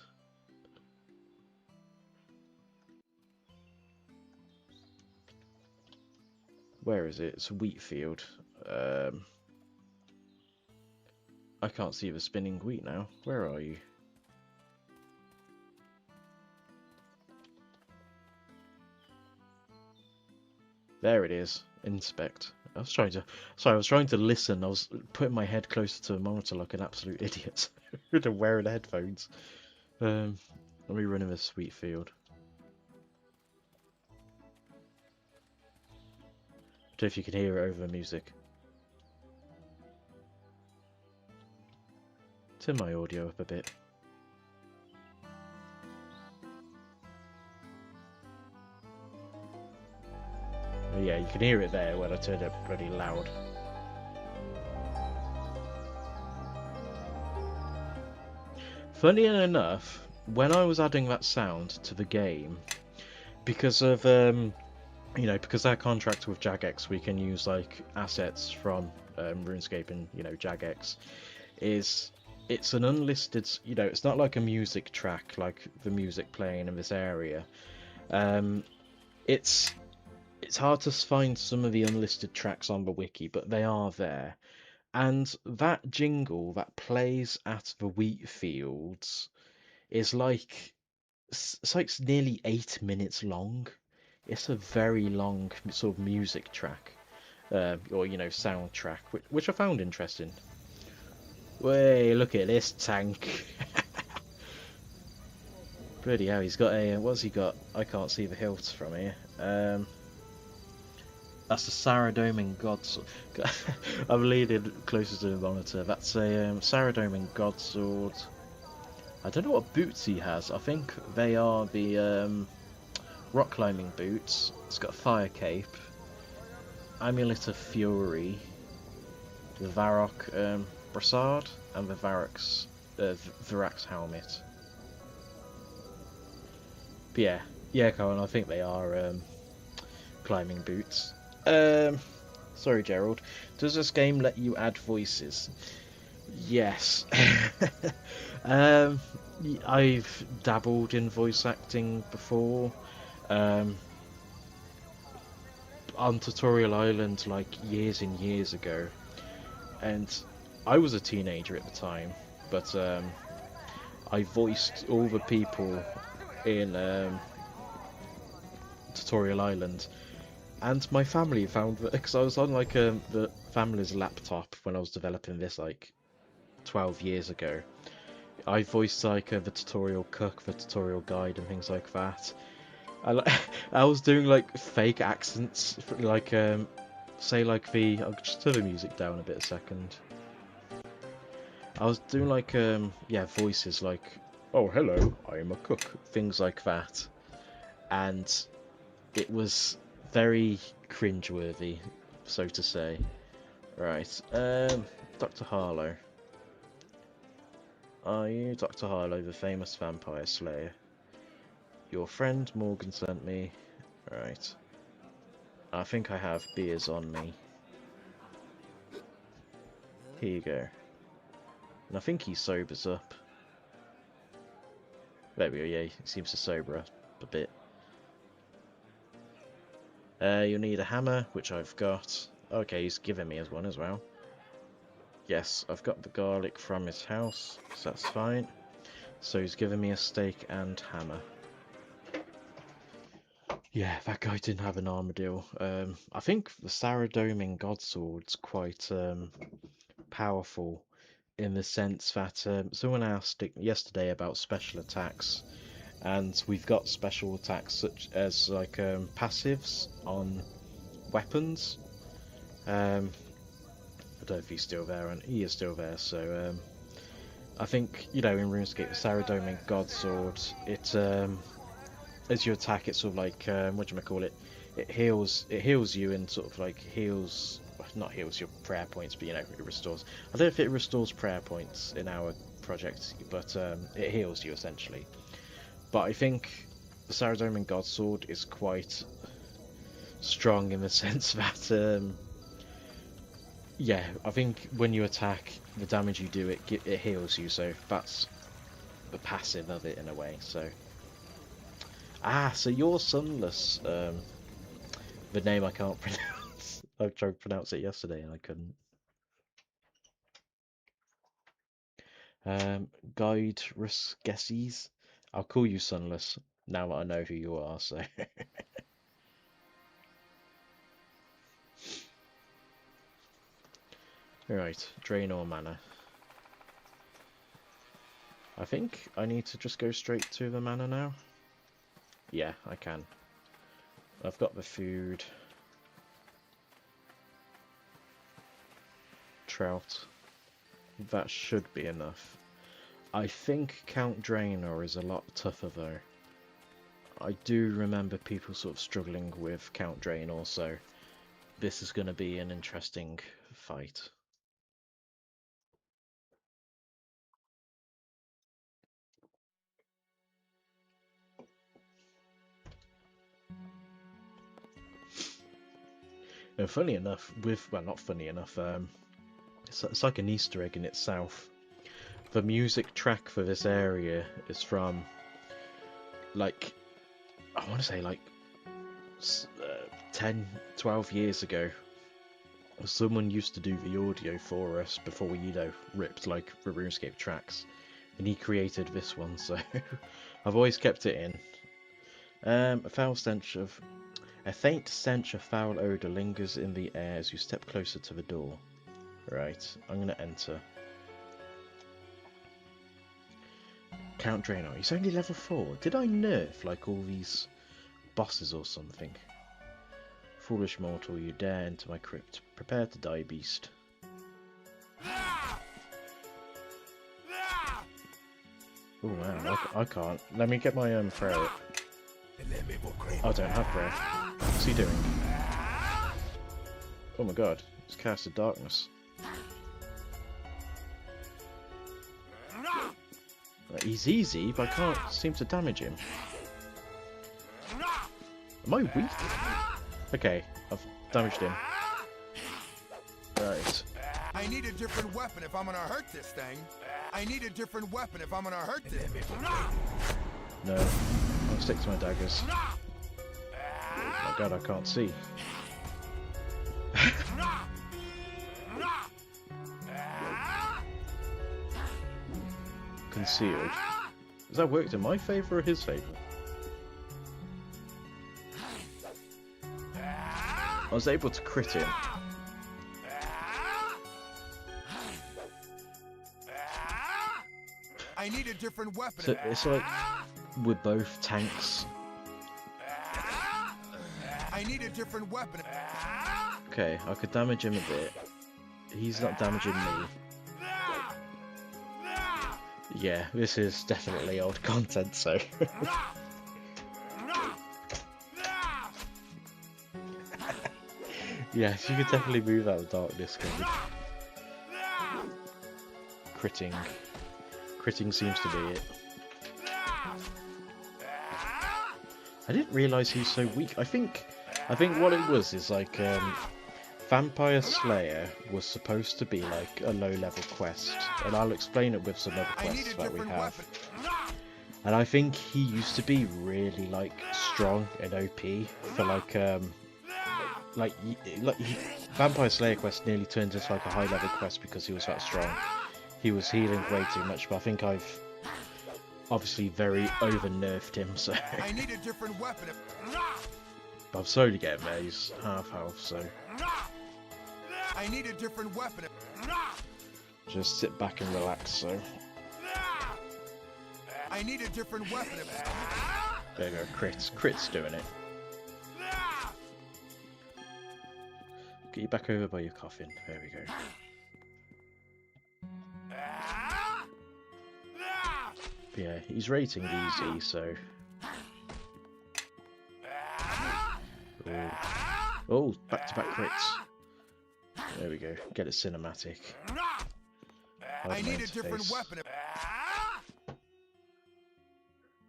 Where is it? It's a wheat field. I can't see the spinning wheat now. Where are you? There it is. Inspect. I was trying to. Sorry, I was trying to listen. I was putting my head closer to the monitor like an absolute idiot. And wearing headphones. Let me run in this wheat field. I don't know if you can hear it over the music. Turn my audio up a bit. Yeah, you can hear it there when I turned it pretty loud. Funny enough, when I was adding that sound to the game, because of because our contract with Jagex, we can use like assets from Runescape and Jagex. It's an unlisted, it's not like a music track like the music playing in this area. It's hard to find some of the unlisted tracks on the wiki, but they are there. And that jingle that plays at the wheat fields is like it's like nearly 8 minutes long. It's a very long sort of music track, or soundtrack, which I found interesting. Way, look at this tank. Bloody hell, he's got a what's he got? I can't see the hilts from here. That's a Saradomin Godsword. I'm leaning closer to the monitor. That's a Saradomin Godsword. I don't know what boots he has. I think they are the rock climbing boots. It's got a fire cape, Amulet of Fury, the Varrock brassard, and the Varrock's helmet. But yeah, Colin, I think they are climbing boots. Sorry, Gerald. Does this game let you add voices? Yes. I've dabbled in voice acting before. on Tutorial Island like years and years ago, and I was a teenager at the time, but I voiced all the people in Tutorial Island, and my family found that because I was on like the family's laptop when I was developing this like 12 years ago. I voiced like the tutorial cook, the tutorial guide, and things like that. I was doing like fake accents, like say like the. I'll just turn the music down a bit a second. I was doing like yeah, voices like, oh hello, I am a cook, things like that, and it was very cringeworthy, so to say. Right, Dr. Harlow. Are you Dr. Harlow, the famous vampire slayer? Your friend Morgan sent me. Right. I think I have beers on me. Here you go. And I think he sobers up. There we go, yeah, he seems to sober up a bit. You'll need a hammer, which I've got. Okay, he's given me one as well. Yes, I've got the garlic from his house, so that's fine. So he's given me a steak and hammer. Yeah, that guy didn't have an armadillo. I think the Saradomin Godsword's quite powerful in the sense that someone asked yesterday about special attacks, and we've got special attacks such as like passives on weapons. I don't know if he's still there, and he is still there, so I think, you know, in RuneScape, the Saradomin Godsword, it as you attack, it's sort of like what do you call it? It heals you and sort of like heals, not heals your prayer points, but you know, it restores. I don't know if it restores prayer points in our project, but it heals you essentially. But I think the Saradomin Godsword is quite strong in the sense that yeah, I think when you attack, the damage you do, it heals you, so that's the passive of it in a way. So so you're Sunless, the name I can't pronounce. I tried to pronounce it yesterday and I couldn't. Guide Rusgesses. I'll call you Sunless now that I know who you are, so right, Draenor Manor. I think I need to just go straight to the manor now. Yeah, I can. I've got the food. Trout. That should be enough. I think Count Draenor is a lot tougher though. I do remember people sort of struggling with Count Draenor, so this is going to be an interesting fight. And funny enough, well, not funny enough, it's like an Easter egg in itself. The music track for this area is from, like, I want to say like 10, 12 years ago. Someone used to do the audio for us before we, you know, ripped like the RuneScape tracks, and he created this one, so I've always kept it in. A faint stench of foul odour lingers in the air as you step closer to the door. Right, I'm gonna enter. Count Draenor, he's only level 4. Did I nerf like all these bosses or something? Foolish mortal, you dare enter my crypt. Prepare to die, beast. Oh man, I can't. Let me get my prayer up. I don't have prayer. What's he doing? Oh my god, he's casted darkness. He's easy, but I can't seem to damage him. Am I weak? Okay, I've damaged him. Right. I need a different weapon if I'm gonna hurt this thing. I need a different weapon if I'm gonna hurt this. No, I'll stick to my daggers. Oh my god, I can't see. concealed. Has that worked in my favour or his favour? I was able to crit him. I need a different weapon. So it's like we're both tanks. I need a different weapon. Okay, I could damage him a bit. He's not damaging me. Yeah, this is definitely old content, so... Yes, you could definitely move out of darkness, code. Critting. Critting seems to be it. I didn't realise he's so weak. I think what it was is like Vampire Slayer was supposed to be like a low level quest, and I'll explain it with some other quests that we have. And I think he used to be really like strong and OP for like Vampire Slayer quest nearly turned into like a high level quest because he was that strong. He was healing way too much, but I think I've obviously very over nerfed him, so I need a different weapon. I'm slowly getting there. He's half health, so I need a different weapon. just sit back and relax. So I need a different weapon. there you go, crit's doing it. Get you back over by your coffin. There we go. But yeah, he's rating easy, so. Oh, back-to-back crits. There we go. Get it cinematic. I need a different weapon.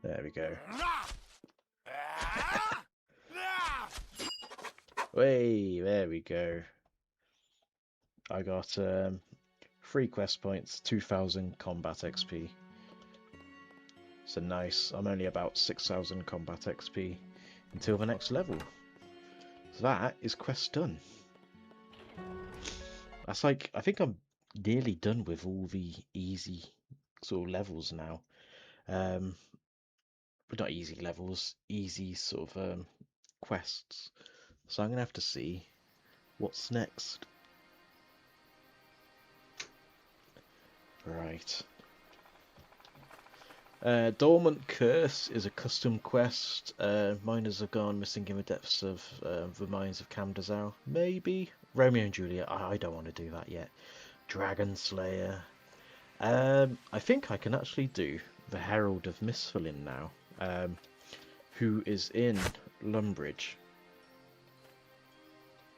There we go. Way, there we go. I got 3 quest points, 2000 combat XP. So nice. I'm only about 6000 combat XP until the next level. So that is quest done. That's like, I think I'm nearly done with all the easy sort of levels now. But not easy levels, easy sort of quests. So I'm going to have to see what's next. Right. Dormant Curse is a custom quest. Miners have gone missing in the depths of the mines of Camdazal. Maybe. Romeo and Juliet. I don't want to do that yet. Dragon Slayer. I think I can actually do the Herald of Mistfalin now. Who is in Lumbridge.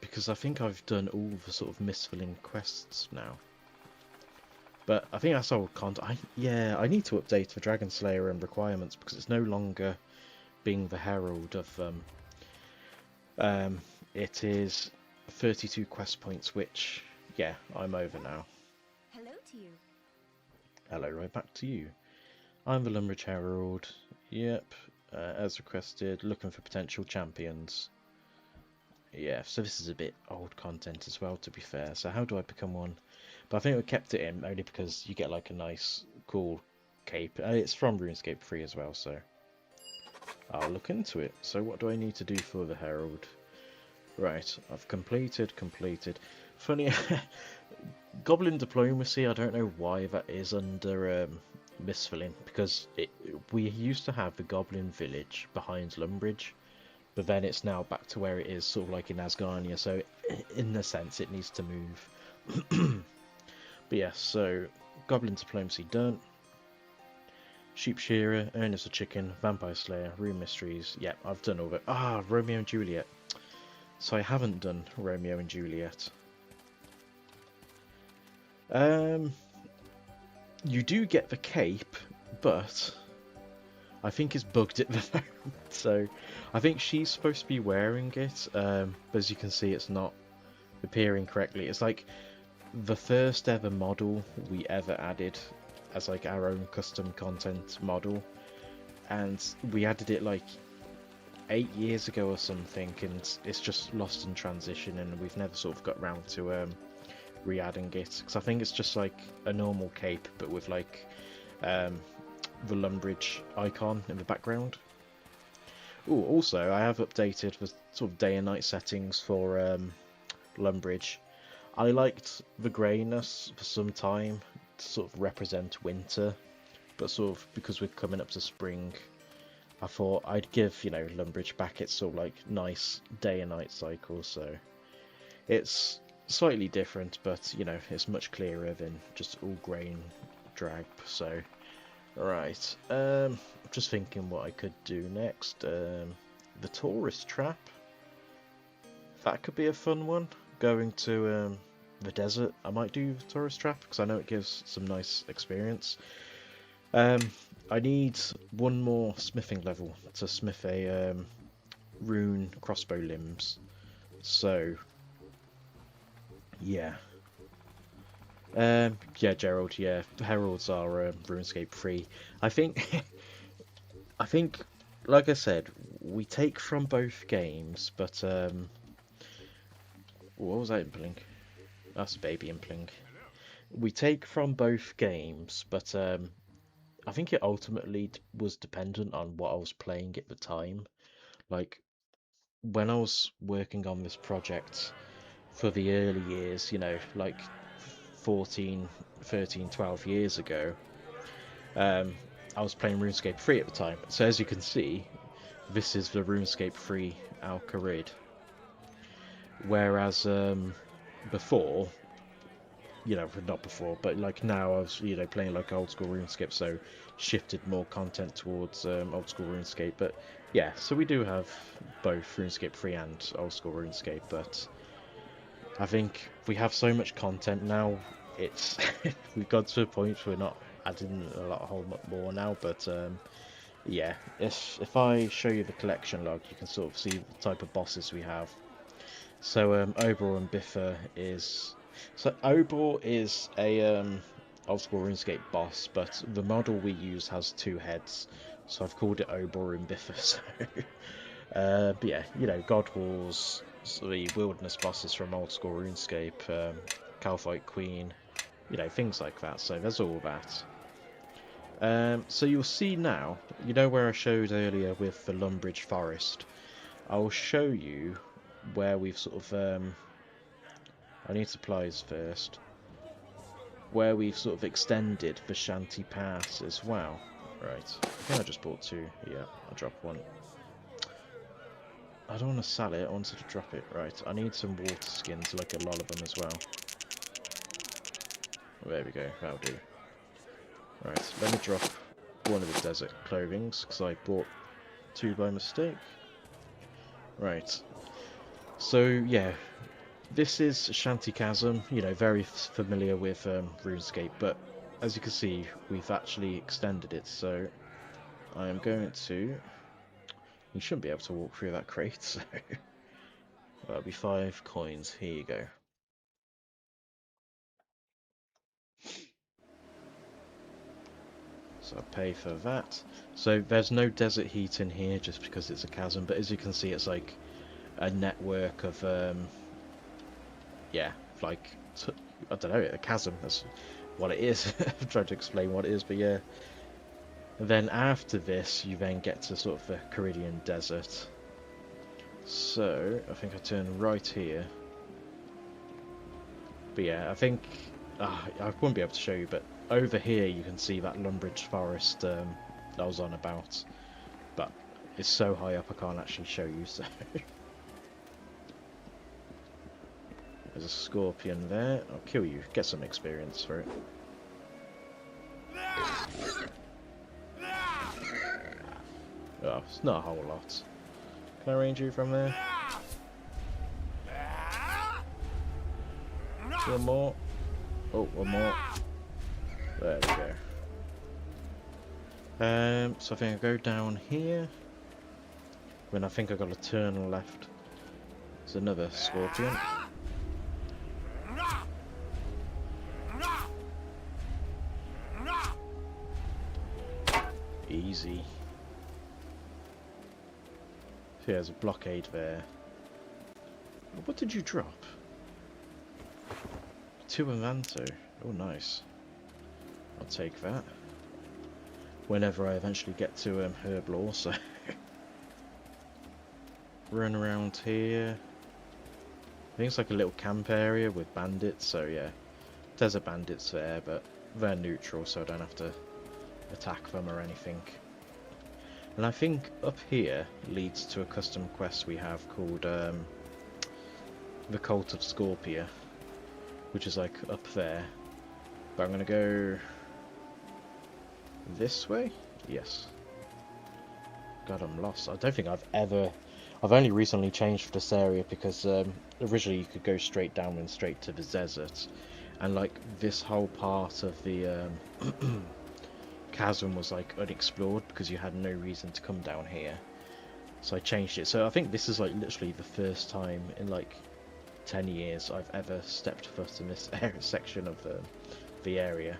Because I think I've done all the sort of Mistfalin quests now. But I think that's old content. I need to update the Dragon Slayer and requirements because it's no longer being the Herald of it is 32 quest points, which yeah, I'm over now. Hello to you. Hello, right back to you. I'm the Lumbridge Herald. Yep, as requested, looking for potential champions. Yeah, so this is a bit old content as well, to be fair. So how do I become one? But I think we kept it in only because you get like a nice, cool cape. It's from Runescape 3 as well, so I'll look into it. So what do I need to do for the Herald? Right, I've completed. Funny, Goblin Diplomacy, I don't know why that is under Mistfalin, because we used to have the Goblin Village behind Lumbridge, but then it's now back to where it is, sort of like in Asgarnia, so in a sense it needs to move. But yeah, so Goblin Diplomacy done. Sheep Shearer, Earnest of Chicken, Vampire Slayer, Rune Mysteries. Yeah, I've done all of it. Ah, Romeo and Juliet. So I haven't done Romeo and Juliet. You do get the cape, but I think it's bugged at the moment. So I think she's supposed to be wearing it, but as you can see, it's not appearing correctly. It's like the first ever model we ever added as like our own custom content model, and we added it like 8 years ago or something, and it's just lost in transition, and we've never sort of got round to re-adding it, because I think it's just like a normal cape but with like the Lumbridge icon in the background. Oh, also I have updated the sort of day and night settings for Lumbridge. I liked the greyness for some time to sort of represent winter, but sort of because we're coming up to spring, I thought I'd give, you know, Lumbridge back its sort of like nice day and night cycle. So it's slightly different, but you know, it's much clearer than just all grey and drab. So right, just thinking what I could do next. The tourist trap, that could be a fun one. Going to the desert, I might do the tourist trap because I know it gives some nice experience. I need one more smithing level to smith a rune crossbow limbs. So yeah. Yeah, Gerald, yeah, heralds are RuneScape free. I think I think, like I said, we take from both games, but what was that impling? That's a baby impling. We take from both games, but I think it ultimately was dependent on what I was playing at the time. Like, when I was working on this project for the early years, you know, like 14, 13, 12 years ago, I was playing RuneScape 3 at the time. So as you can see, this is the RuneScape 3 Al-Kharid. Whereas before, you know, not before, but like now I was, you know, playing like old school RuneScape, so shifted more content towards old school RuneScape. But yeah, so we do have both RuneScape 3 and old school RuneScape, but I think we have so much content now, it's we've got to a point where we're not adding a whole lot more now, but yeah, if I show you the collection log, you can sort of see the type of bosses we have. So Obor and Biffa is... So Obor is a old school RuneScape boss, but the model we use has two heads, so I've called it Obor and Biffa. So, but yeah, you know, God Wars, so the wilderness bosses from old school RuneScape, Calphite Queen, you know, things like that. So there's all that. So you'll see now, you know where I showed earlier with the Lumbridge Forest, I'll show you where we've sort of, I need supplies first, where we've sort of extended the Shanty Pass as well. Right, I think I just bought two, yeah, I'll drop one. I don't want to sell it, I wanted to drop it. Right, I need some water skins, like a lot of them as well. There we go, that'll do. Right, let me drop one of the desert clothings, because I bought two by mistake. Right, so yeah, this is Shanty Chasm, you know, very familiar with RuneScape, but as you can see, we've actually extended it, so I am going to... You shouldn't be able to walk through that crate, so... That'll be 5 coins, here you go. So I'll pay for that. So there's no desert heat in here just because it's a chasm, but as you can see, it's like a network of, yeah, like, I don't know, a chasm, that's what it is. I'm trying to explain what it is, but yeah. And then after this, you then get to sort of the Caridian Desert. So, I think I turn right here. But yeah, I think, I wouldn't be able to show you, but over here you can see that Lumbridge Forest that I was on about. But it's so high up I can't actually show you, so... There's a scorpion there. I'll kill you, get some experience for it. Oh, it's not a whole lot. Can I range you from there? One more. Oh, one more. There we go. So I think I go down here. When I think I got a turn left. There's another scorpion. Easy. So yeah, there's a blockade there. What did you drop? 2 Avanto. Oh, nice. I'll take that. whenever I eventually get to Herblore, so run around here. I think it's like a little camp area with bandits, so yeah, desert bandits there, but they're neutral, so I don't have to attack them or anything. And I think up here leads to a custom quest we have called the Cult of Scorpia, which is like up there. But I'm gonna go this way? Yes. God, I'm lost. I don't think I've only recently changed for this area because originally you could go straight down and straight to the desert, and like this whole part of the chasm was like unexplored because you had no reason to come down here. So I changed it. So I think this is like literally the first time in like 10 years I've ever stepped foot in this section of the area.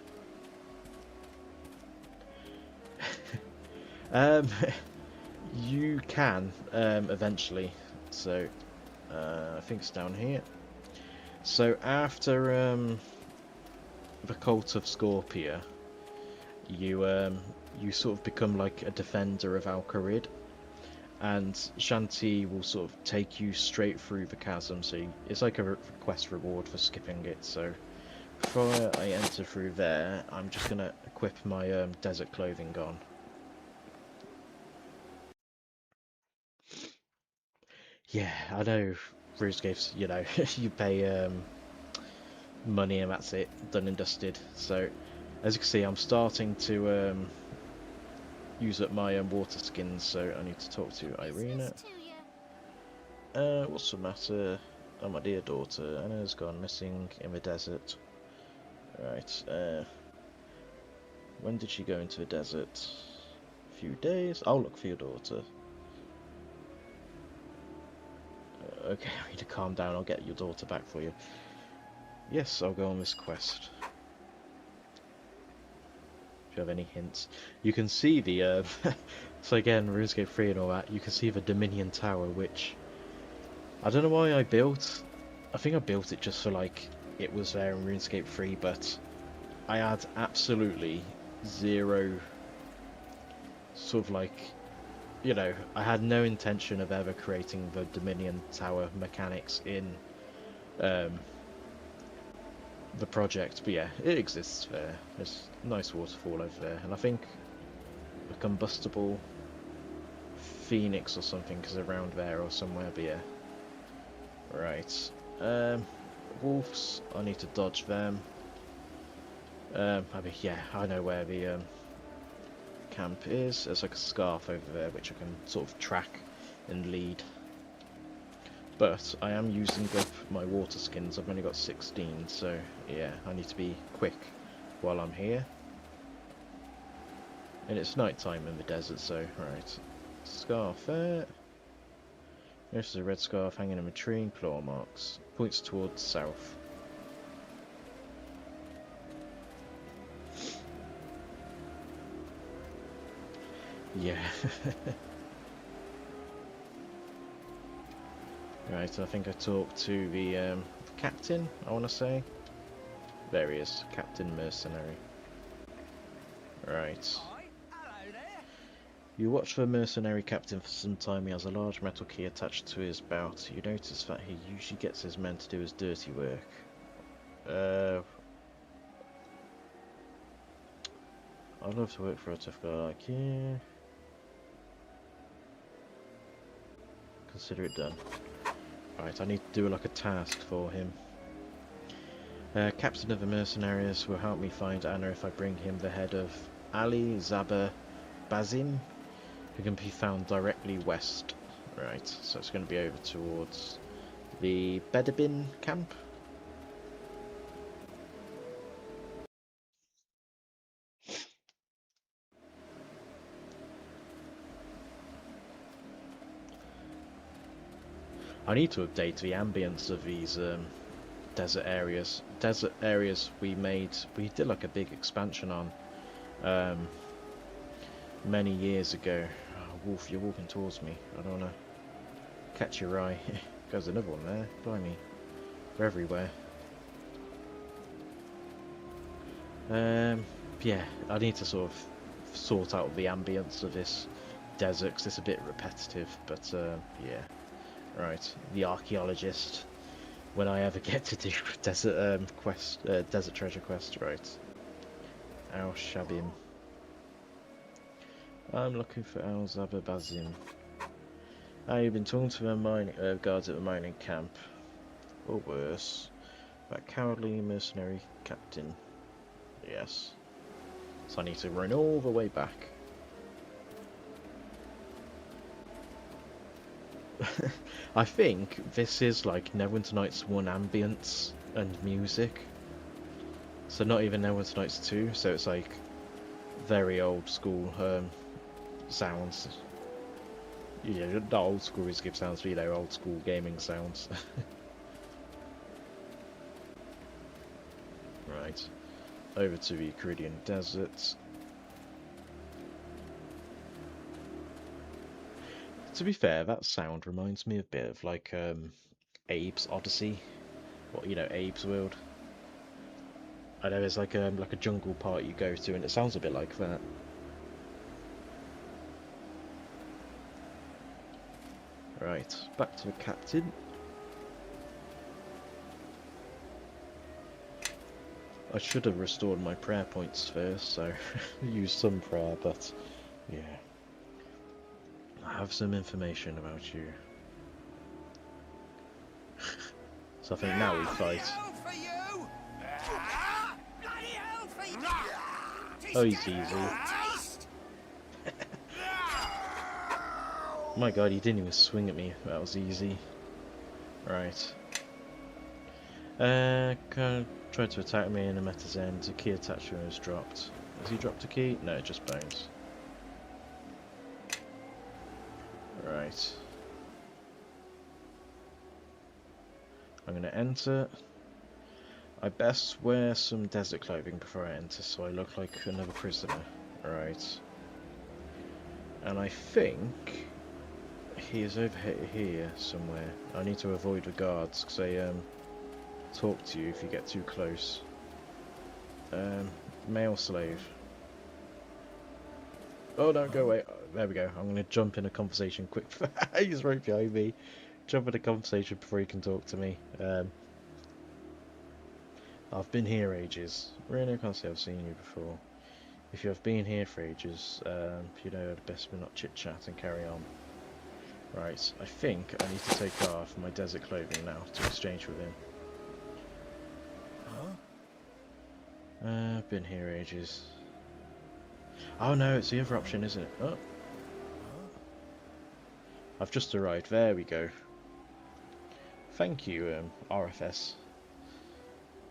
You can eventually, so I think it's down here. So after the Cult of Scorpia, you sort of become like a defender of Al-Qarid, and Shanti will sort of take you straight through the chasm, so it's like a quest reward for skipping it. So before I enter through there, I'm just gonna equip my desert clothing on. Yeah, I know Runescape's, you know, you pay money and that's it, done and dusted. So as you can see, I'm starting to use up my water skins, so I need to talk to Irina. What's the matter? Oh, my dear daughter, Anna's gone missing in the desert. Right, when did she go into the desert? A few days? I'll look for your daughter. Okay, I need to calm down, I'll get your daughter back for you. Yes, I'll go on this quest. Do you have any hints? You can see the, so again, RuneScape 3 and all that, you can see the Dominion Tower, which, I don't know why I built. I think I built it just for, like, it was there in RuneScape 3, but I had absolutely zero, sort of like, you know, I had no intention of ever creating the Dominion Tower mechanics in the project, but yeah, it exists there. There's a nice waterfall over there, and I think a combustible phoenix or something is around there or somewhere, but yeah. Right, wolves, I need to dodge them. I mean, yeah, I know where the camp is. There's like a scarf over there which I can sort of track and lead. But I am using up my water skins. I've only got 16, so yeah, I need to be quick while I'm here. And it's night time in the desert, so right. Scarf there. There's a red scarf hanging in a tree and claw marks. Points towards south. Yeah. Right, I think I talked to the captain, I want to say. There he is, Captain Mercenary. Right. You watch the mercenary captain for some time. He has a large metal key attached to his belt. You notice that he usually gets his men to do his dirty work. I'd love to work for a tough guy like you. Consider it done. Right, I need to do like a task for him. Captain of the mercenaries will help me find Anna if I bring him the head of Ali Zaba Bazin, who can be found directly west. Right, so it's going to be over towards the Bedabin camp. I need to update the ambience of these desert areas. Desert areas we did like a big expansion on many years ago. Oh, wolf, you're walking towards me. I don't want to catch your eye. There's another one there. Blimey. They're everywhere. Yeah, I need to sort of sort out the ambience of this desert, 'cause it's a bit repetitive, but yeah. Right, the archaeologist. When I ever get to do desert quest, desert treasure quest, right? Al Shabim. I'm looking for Al Zababazim. You've been talking to the mining guards at the mining camp, or worse, that cowardly mercenary captain. Yes. So I need to run all the way back. I think this is like Neverwinter Nights 1 ambience and music. So not even Neverwinter Nights 2, so it's like very old school sounds. Yeah, not old school Runescape sounds, but you know, old school gaming sounds. Right, over to the Caridian Desert. To be fair, that sound reminds me a bit of like Abe's Odyssey, or you know, Abe's World. I know there's like a jungle part you go to, and it sounds a bit like that. Right, back to the captain. I should have restored my prayer points first, so use some prayer, but yeah. I have some information about you. So I think now we fight. Oh, he's easy. My god, he didn't even swing at me. That was easy. Right. Tried to attack me in the meta's end. A key attachment was dropped. Has he dropped a key? No, just bones. Right. I'm going to enter. I best wear some desert clothing before I enter so I look like another prisoner. Right. And I think he is over here somewhere. I need to avoid the guards because they talk to you if you get too close. Male slave. Oh no, go away. There we go. I'm going to jump in a conversation quick. He's right behind me. Jump in a conversation before he can talk to me. I've been here ages. Really, I can't say I've seen you before. If you have been here for ages, you know the best we not chit chat and carry on. Right, I think I need to take off my desert clothing now to exchange with him. I've been here ages. Oh no, it's the other option, isn't it? Oh. I've just arrived. There we go. Thank you, RFS.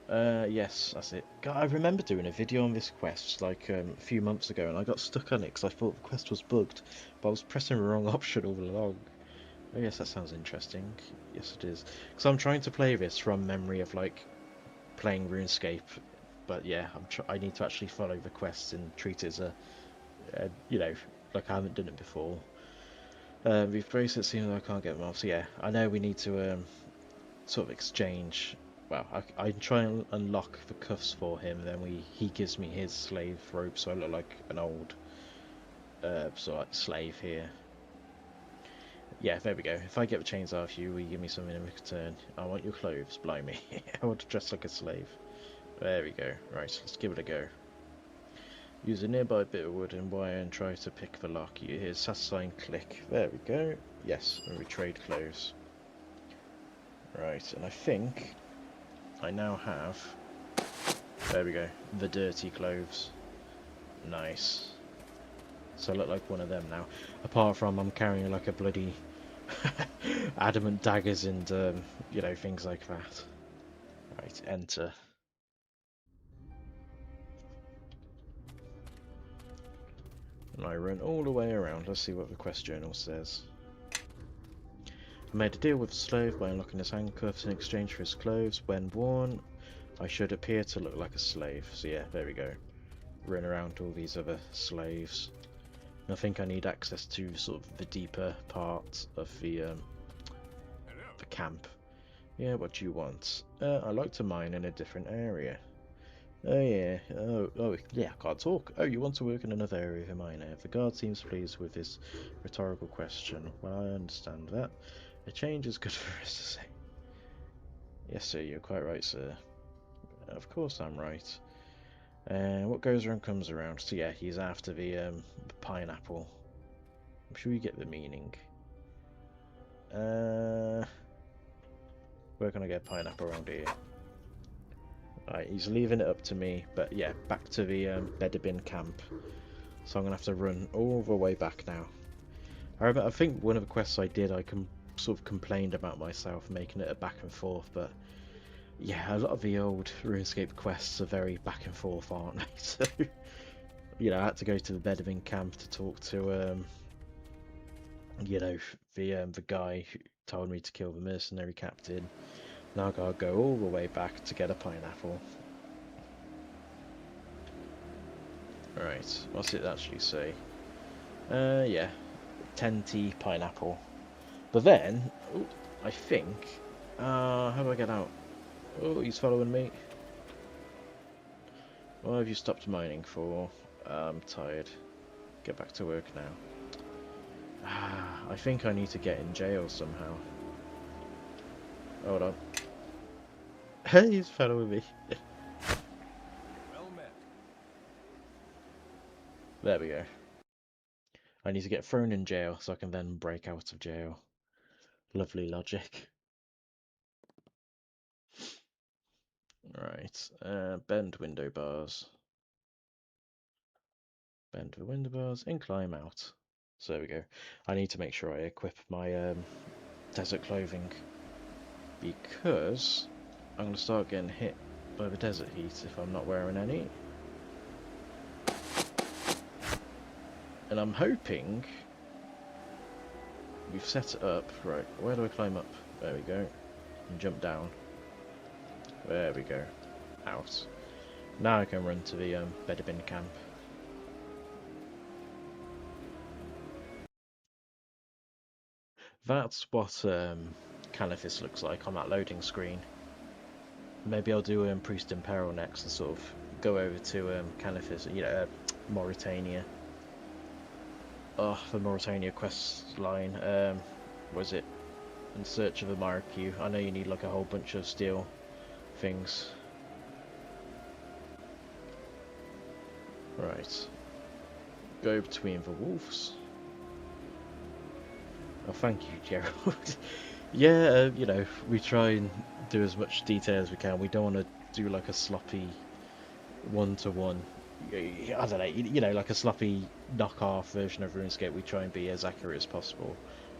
Yes, that's it. God, I remember doing a video on this quest like a few months ago, and I got stuck on it because I thought the quest was bugged, but I was pressing the wrong option all along. Oh yes, that sounds interesting. Yes, it is. Because I'm trying to play this from memory of like playing RuneScape, but yeah, I need to actually follow the quests and treat it as a you know, like I haven't done it before. We've bracelets, seems like I can't get them off. So yeah, I know we need to sort of exchange. Well, I try and unlock the cuffs for him, then he gives me his slave robe, so I look like an old sort of like slave here. Yeah, there we go. If I get the chains off you, will you give me something in return? I want your clothes, blimey. I want to dress like a slave. There we go. Right, let's give it a go. Use a nearby bit of wood and wire and try to pick the lock. You hear a satisfying click. There we go. Yes, and we trade clothes. Right, and I think I now have, there we go, the dirty clothes. Nice. So I look like one of them now. Apart from I'm carrying like a bloody adamant daggers and you know, things like that. Right, enter. And I run all the way around. Let's see what the quest journal says. I made a deal with the slave by unlocking his handcuffs in exchange for his clothes. When worn, I should appear to look like a slave. So yeah, there we go. Run around all these other slaves. And I think I need access to sort of the deeper part of the camp. Yeah, what do you want? I like to mine in a different area. Oh yeah. Oh yeah. I can't talk. Oh, you want to work in another area of your mine? The guard seems pleased with this rhetorical question. Well, I understand that. A change is good for us to say. Yes, sir. You're quite right, sir. Of course, I'm right. What goes around comes around. So yeah, he's after the pineapple. I'm sure you get the meaning. Where can I get pineapple around here? Right, he's leaving it up to me, but yeah, back to the Bedabin camp. So I'm gonna have to run all the way back now. I think one of the quests I did, sort of complained about myself making it a back and forth, but yeah, a lot of the old RuneScape quests are very back and forth, aren't they? So you know, I had to go to the Bedouin camp to talk to you know, the guy who told me to kill the mercenary captain. Now I gotta go all the way back to get a pineapple. Right, what's it actually say? Yeah, 10T pineapple. But then, ooh, I think, how do I get out? Oh, he's following me. Why have you stopped mining for? I'm tired. Get back to work now. I think I need to get in jail somehow. Hold on. He's following me. Well met. There we go. I need to get thrown in jail so I can then break out of jail. Lovely logic. Right, bend window bars. Bend the window bars and climb out. So there we go. I need to make sure I equip my desert clothing because I'm going to start getting hit by the desert heat if I'm not wearing any. And I'm hoping we've set it up. Right, where do I climb up? There we go. And jump down. There we go. Out. Now I can run to the Bedabin camp. That's what Canathis looks like on that loading screen. Maybe I'll do Priest in Peril next and sort of go over to Canathis, you know, Mauritania. Oh, the Mauritania quest line. Was it in search of a Marquee? I know you need like a whole bunch of steel things. Right. Go between the wolves. Oh, thank you, Gerald. Yeah, you know, we try and do as much detail as we can. We don't want to do like a sloppy one-to-one. I don't know, you know, like a sloppy knockoff version of RuneScape. We try and be as accurate as possible.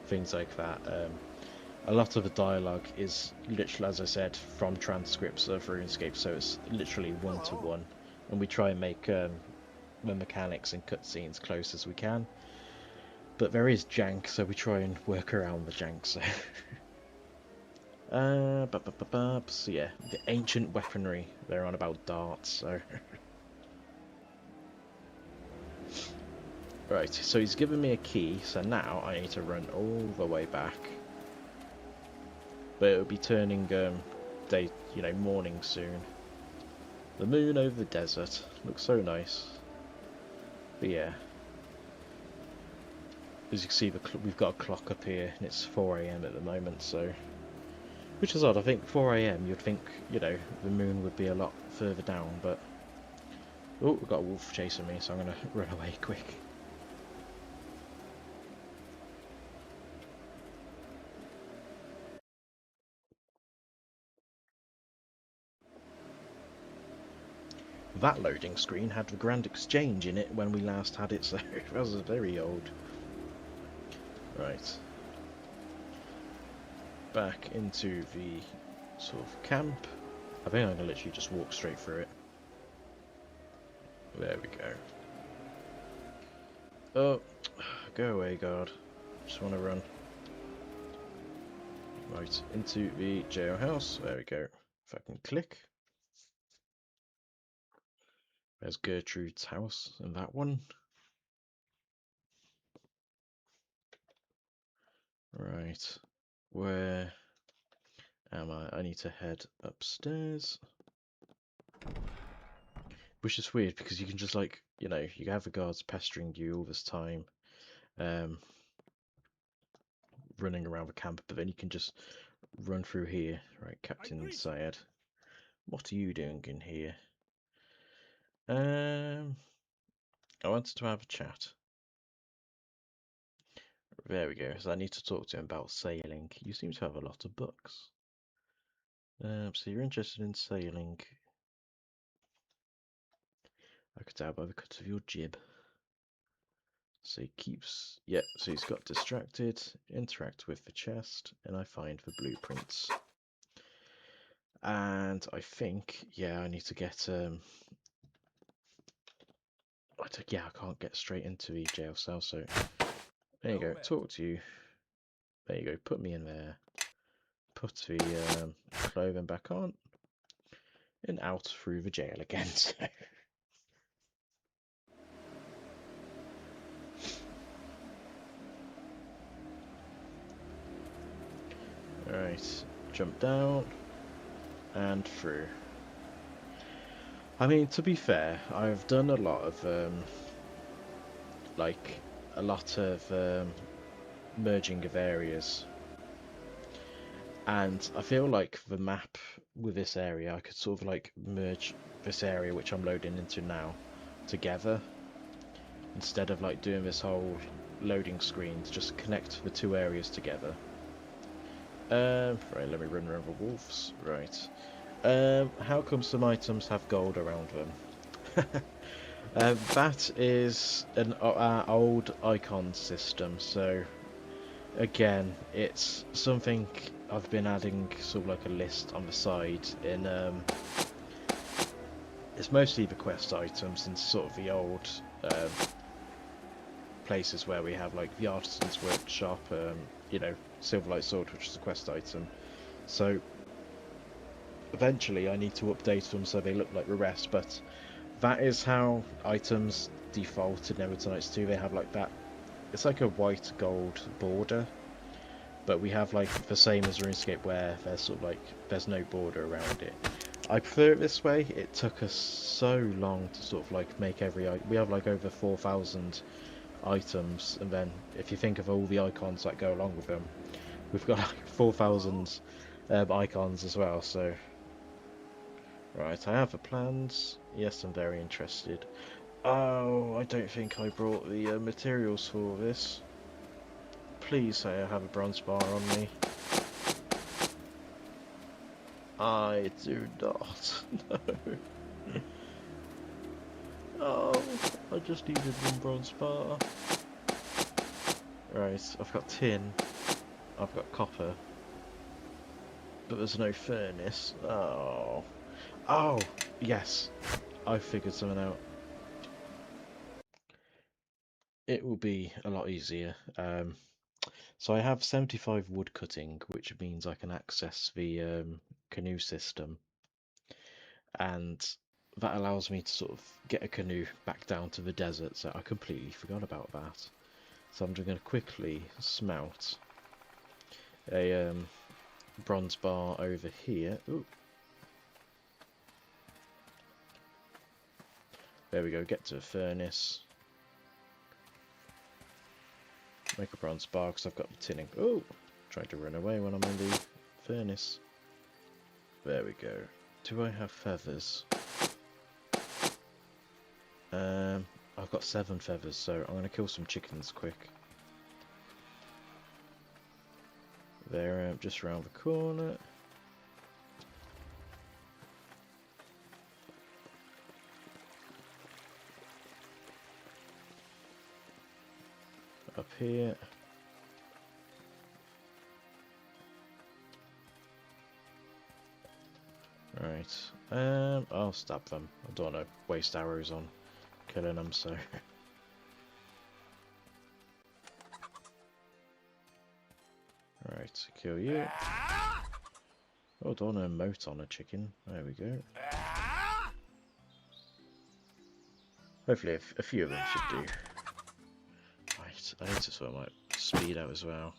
Things like that. A lot of the dialogue is literally, as I said, from transcripts of RuneScape, so it's literally one-to-one. And we try and make the mechanics and cutscenes close as we can. But there is jank, so we try and work around the jank. So, so yeah, the ancient weaponry. They're on about darts. So, right. So he's given me a key. So now I need to run all the way back. But it'll be turning day, you know, morning soon. The moon over the desert looks so nice. But yeah. As you can see, we've got a clock up here, and it's 4 AM at the moment, so... Which is odd, I think 4 AM, you'd think, you know, the moon would be a lot further down, but... Oh, we've got a wolf chasing me, so I'm going to run away quick. That loading screen had the Grand Exchange in it when we last had it, so it was very old. Right. Back into the sort of camp. I think I'm going to literally just walk straight through it. There we go. Oh, go away, guard. Just want to run. Right, into the jailhouse. There we go. If I can click. There's Gertrude's house and that one. Right. Where am I? I need to head upstairs. Which is weird because you can just like, you know, you have the guards pestering you all this time, running around the camp, but then you can just run through here. Right, Captain Syed, what are you doing in here? I wanted to have a chat. There we go. So I need to talk to him about sailing. You seem to have a lot of books. So you're interested in sailing. I could tell by the cut of your jib. So he keeps... Yeah, so he's got distracted. Interact with the chest. And I find the blueprints. And I think, yeah, I need to get... yeah, I can't get straight into the jail cell, so... There you go. Talk to you. There you go. Put me in there. Put the clothing back on. And out through the jail again, so... Alright, jump down and through. I mean, to be fair, I've done a lot of merging of areas, and I feel like the map with this area, I could sort of like merge this area which I'm loading into now together, instead of like doing this whole loading screen to just connect the two areas together. Right, let me run around the wolves. Right. How come some items have gold around them? That is an old icon system, so again, it's something I've been adding sort of like a list on the side in it's mostly the quest items and sort of the old places where we have like the artisan's workshop, you know, Silverlight Sword, which is a quest item. So eventually I need to update them so they look like the rest, but that is how items default in Nevertonites 2. They have like that, it's like a white gold border, but we have like the same as RuneScape where there's sort of like, there's no border around it. I prefer it this way. It took us so long to sort of like make we have like over 4,000 items, and then if you think of all the icons that go along with them, we've got like 4,000 icons as well, so... Right, I have the plans. Yes, I'm very interested. Oh, I don't think I brought the materials for this. Please say I have a bronze bar on me. I do not. No. Oh, I just needed one bronze bar. Right, I've got tin. I've got copper. But there's no furnace. Oh. Oh, yes. I figured something out. It will be a lot easier. So I have 75 wood cutting, which means I can access the canoe system, and that allows me to sort of get a canoe back down to the desert, so I completely forgot about that. So I'm just going to quickly smelt a bronze bar over here. Ooh. There we go, get to the furnace. Make a bronze bar because I've got the tinning. Oh, tried to run away when I'm on the furnace. There we go. Do I have feathers? I've got 7 feathers, so I'm going to kill some chickens quick. They're just around the corner. Up here. Right. I'll stab them. I don't want to waste arrows on killing them, so... Right, kill you. Oh, don't want to emote on a chicken. There we go. Hopefully a few of them should do. Right, I need to sort my speed out as well.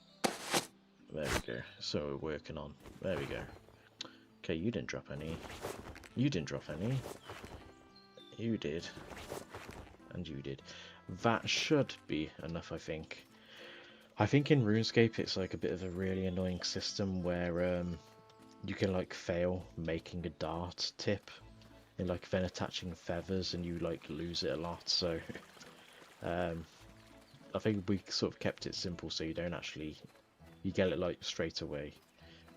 There we go. So we're working on. There we go. Okay, you didn't drop any. You didn't drop any. You did. And you did. That should be enough, I think. I think in RuneScape it's like a bit of a really annoying system where you can like fail making a dart tip and like then attaching feathers and you like lose it a lot, so I think we sort of kept it simple so you don't actually, you get it like straight away.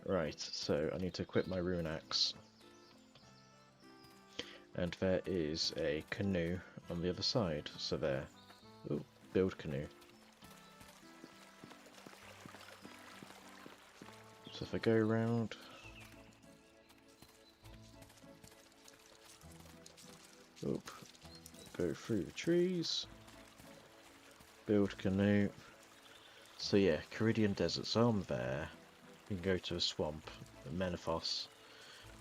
Right, so I need to equip my rune axe. And there is a canoe on the other side, so there. Ooh, build canoe. So if I go around, oop, go through the trees, build canoe. So yeah, Caridian Desert, so I'm there. You can go to a swamp, Menethos,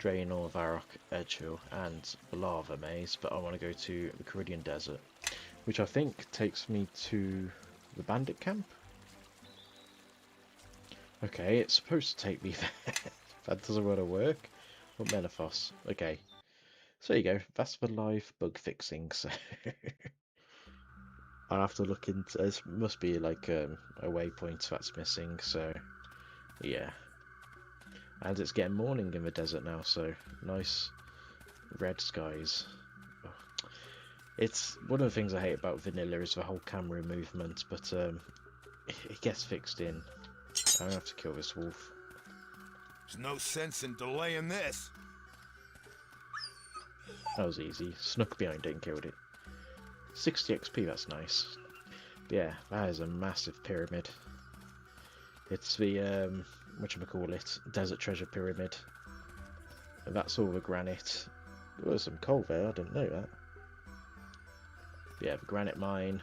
Draenor, Varrock, Edgehill, and the Lava Maze, but I want to go to the Caridian Desert, which I think takes me to the bandit camp. Okay, it's supposed to take me there. That doesn't want to work. What Menethos? Okay, so there you go. That's the live bug fixing. So I'll have to look into. This must be like a waypoint that's missing. So yeah, and it's getting morning in the desert now. So nice red skies. It's one of the things I hate about vanilla is the whole camera movement, but it gets fixed in. I don't have to kill this wolf. There's no sense in delaying this. That was easy. Snuck behind it and killed it. 60 XP, that's nice. But yeah, that is a massive pyramid. It's the, whatchamacallit, Desert Treasure Pyramid. And that's all the granite. Oh, there's some coal there, I didn't know that. But yeah, the granite mine.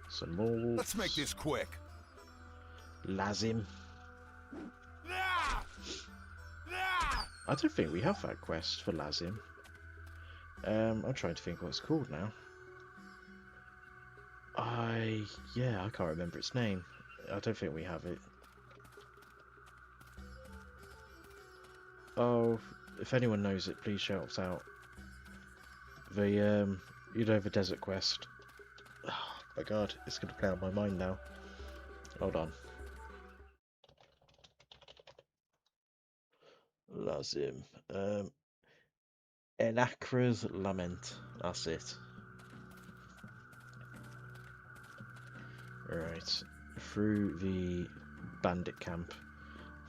Some more wolves. Let's make this quick. Lazim. I don't think we have that quest for Lazim. I'm trying to think what it's called now. Yeah, I can't remember its name. I don't think we have it. Oh, if anyone knows it, please shout us out. The, you know, the desert quest. Oh my god, it's going to play on my mind now. Hold on. Lazim. Enakra's Lament. That's it. Right. Through the bandit camp.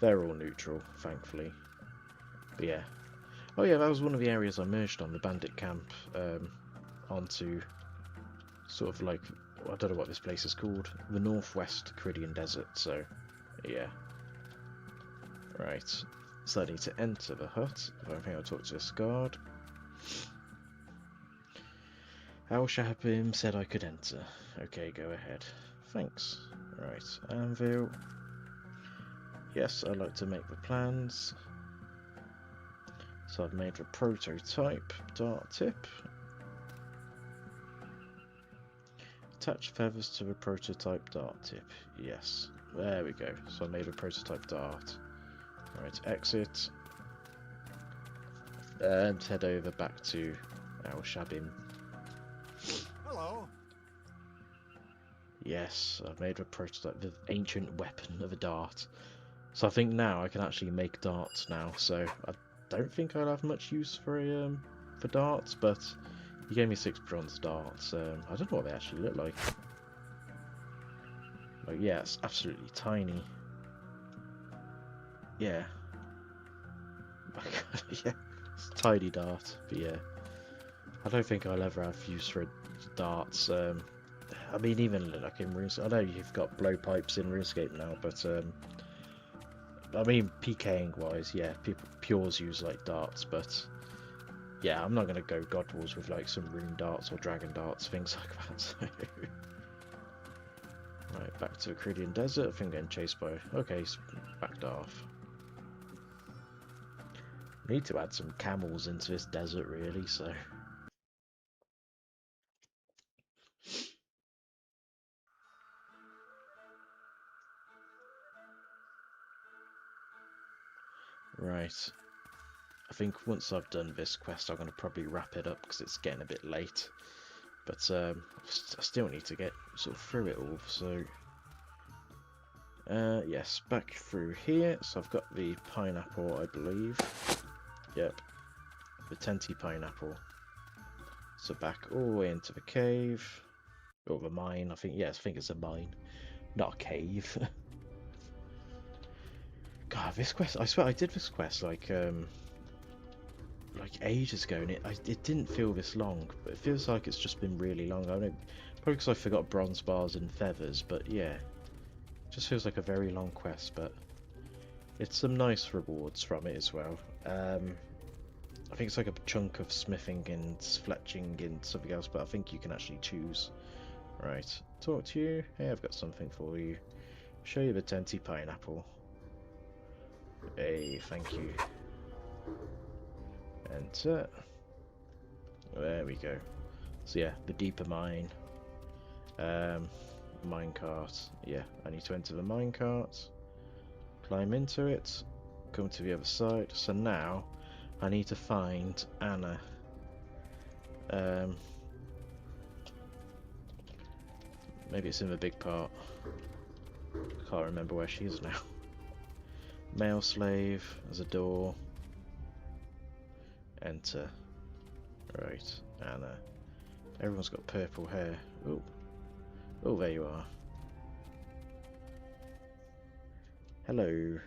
They're all neutral, thankfully. But yeah. Oh yeah, that was one of the areas I merged on, the bandit camp, onto sort of like, I don't know what this place is called, the Northwest Caridian Desert, so yeah. Right. So I need to enter the hut. I don't think I'll talk to this guard. Al Shahapim said I could enter. Okay, go ahead. Thanks. Right, anvil. Yes, I'd like to make the plans. So I've made the prototype dart tip. Attach feathers to the prototype dart tip. Yes, there we go. So I made a prototype dart. Right, exit. And head over back to Al Shabim. Hello. Yes, I've made a prototype, the ancient weapon of a dart. So I think now I can actually make darts now. So I don't think I'll have much use for darts, but he gave me 6 bronze darts. I don't know what they actually look like. Like, yeah, it's absolutely tiny. Yeah. Yeah, it's a tiny dart, but yeah. I don't think I'll ever have use for darts. I mean, even like in RuneScape, I know you've got blowpipes in RuneScape now, but I mean, PKing wise, yeah, people pures use like darts, but yeah, I'm not gonna go God Wars with like some rune darts or dragon darts, things like that. So. Right, back to the Caridian Desert. I think I'm getting chased by. Okay, he's backed off. Need to add some camels into this desert, really. So. Right. I think once I've done this quest, I'm going to probably wrap it up because it's getting a bit late. But I still need to get sort of through it all. So yes, back through here. So I've got the pineapple, I believe. Yep, the tenty pineapple. So back all the way into the cave, or the mine. I think yes, I think it's a mine, not a cave. God, this quest, I swear I did this quest like ages ago, and it didn't feel this long, but it feels like it's just been really long. I don't, probably because I forgot bronze bars and feathers, but yeah, it just feels like a very long quest, but it's some nice rewards from it as well. I think it's like a chunk of smithing and fletching and something else, but I think you can actually choose. Right, talk to you. Hey, I've got something for you. Show you the tenty pineapple. Hey, thank you. Enter. There we go. So yeah, the deeper mine. Minecart. Yeah, I need to enter the minecart. Climb into it. Come to the other side. So now I need to find Anna. Maybe it's in the big part. I can't remember where she is now. Male slave. There's a door. Enter. Right, Anna. Everyone's got purple hair. Oh, oh, there you are. Hello.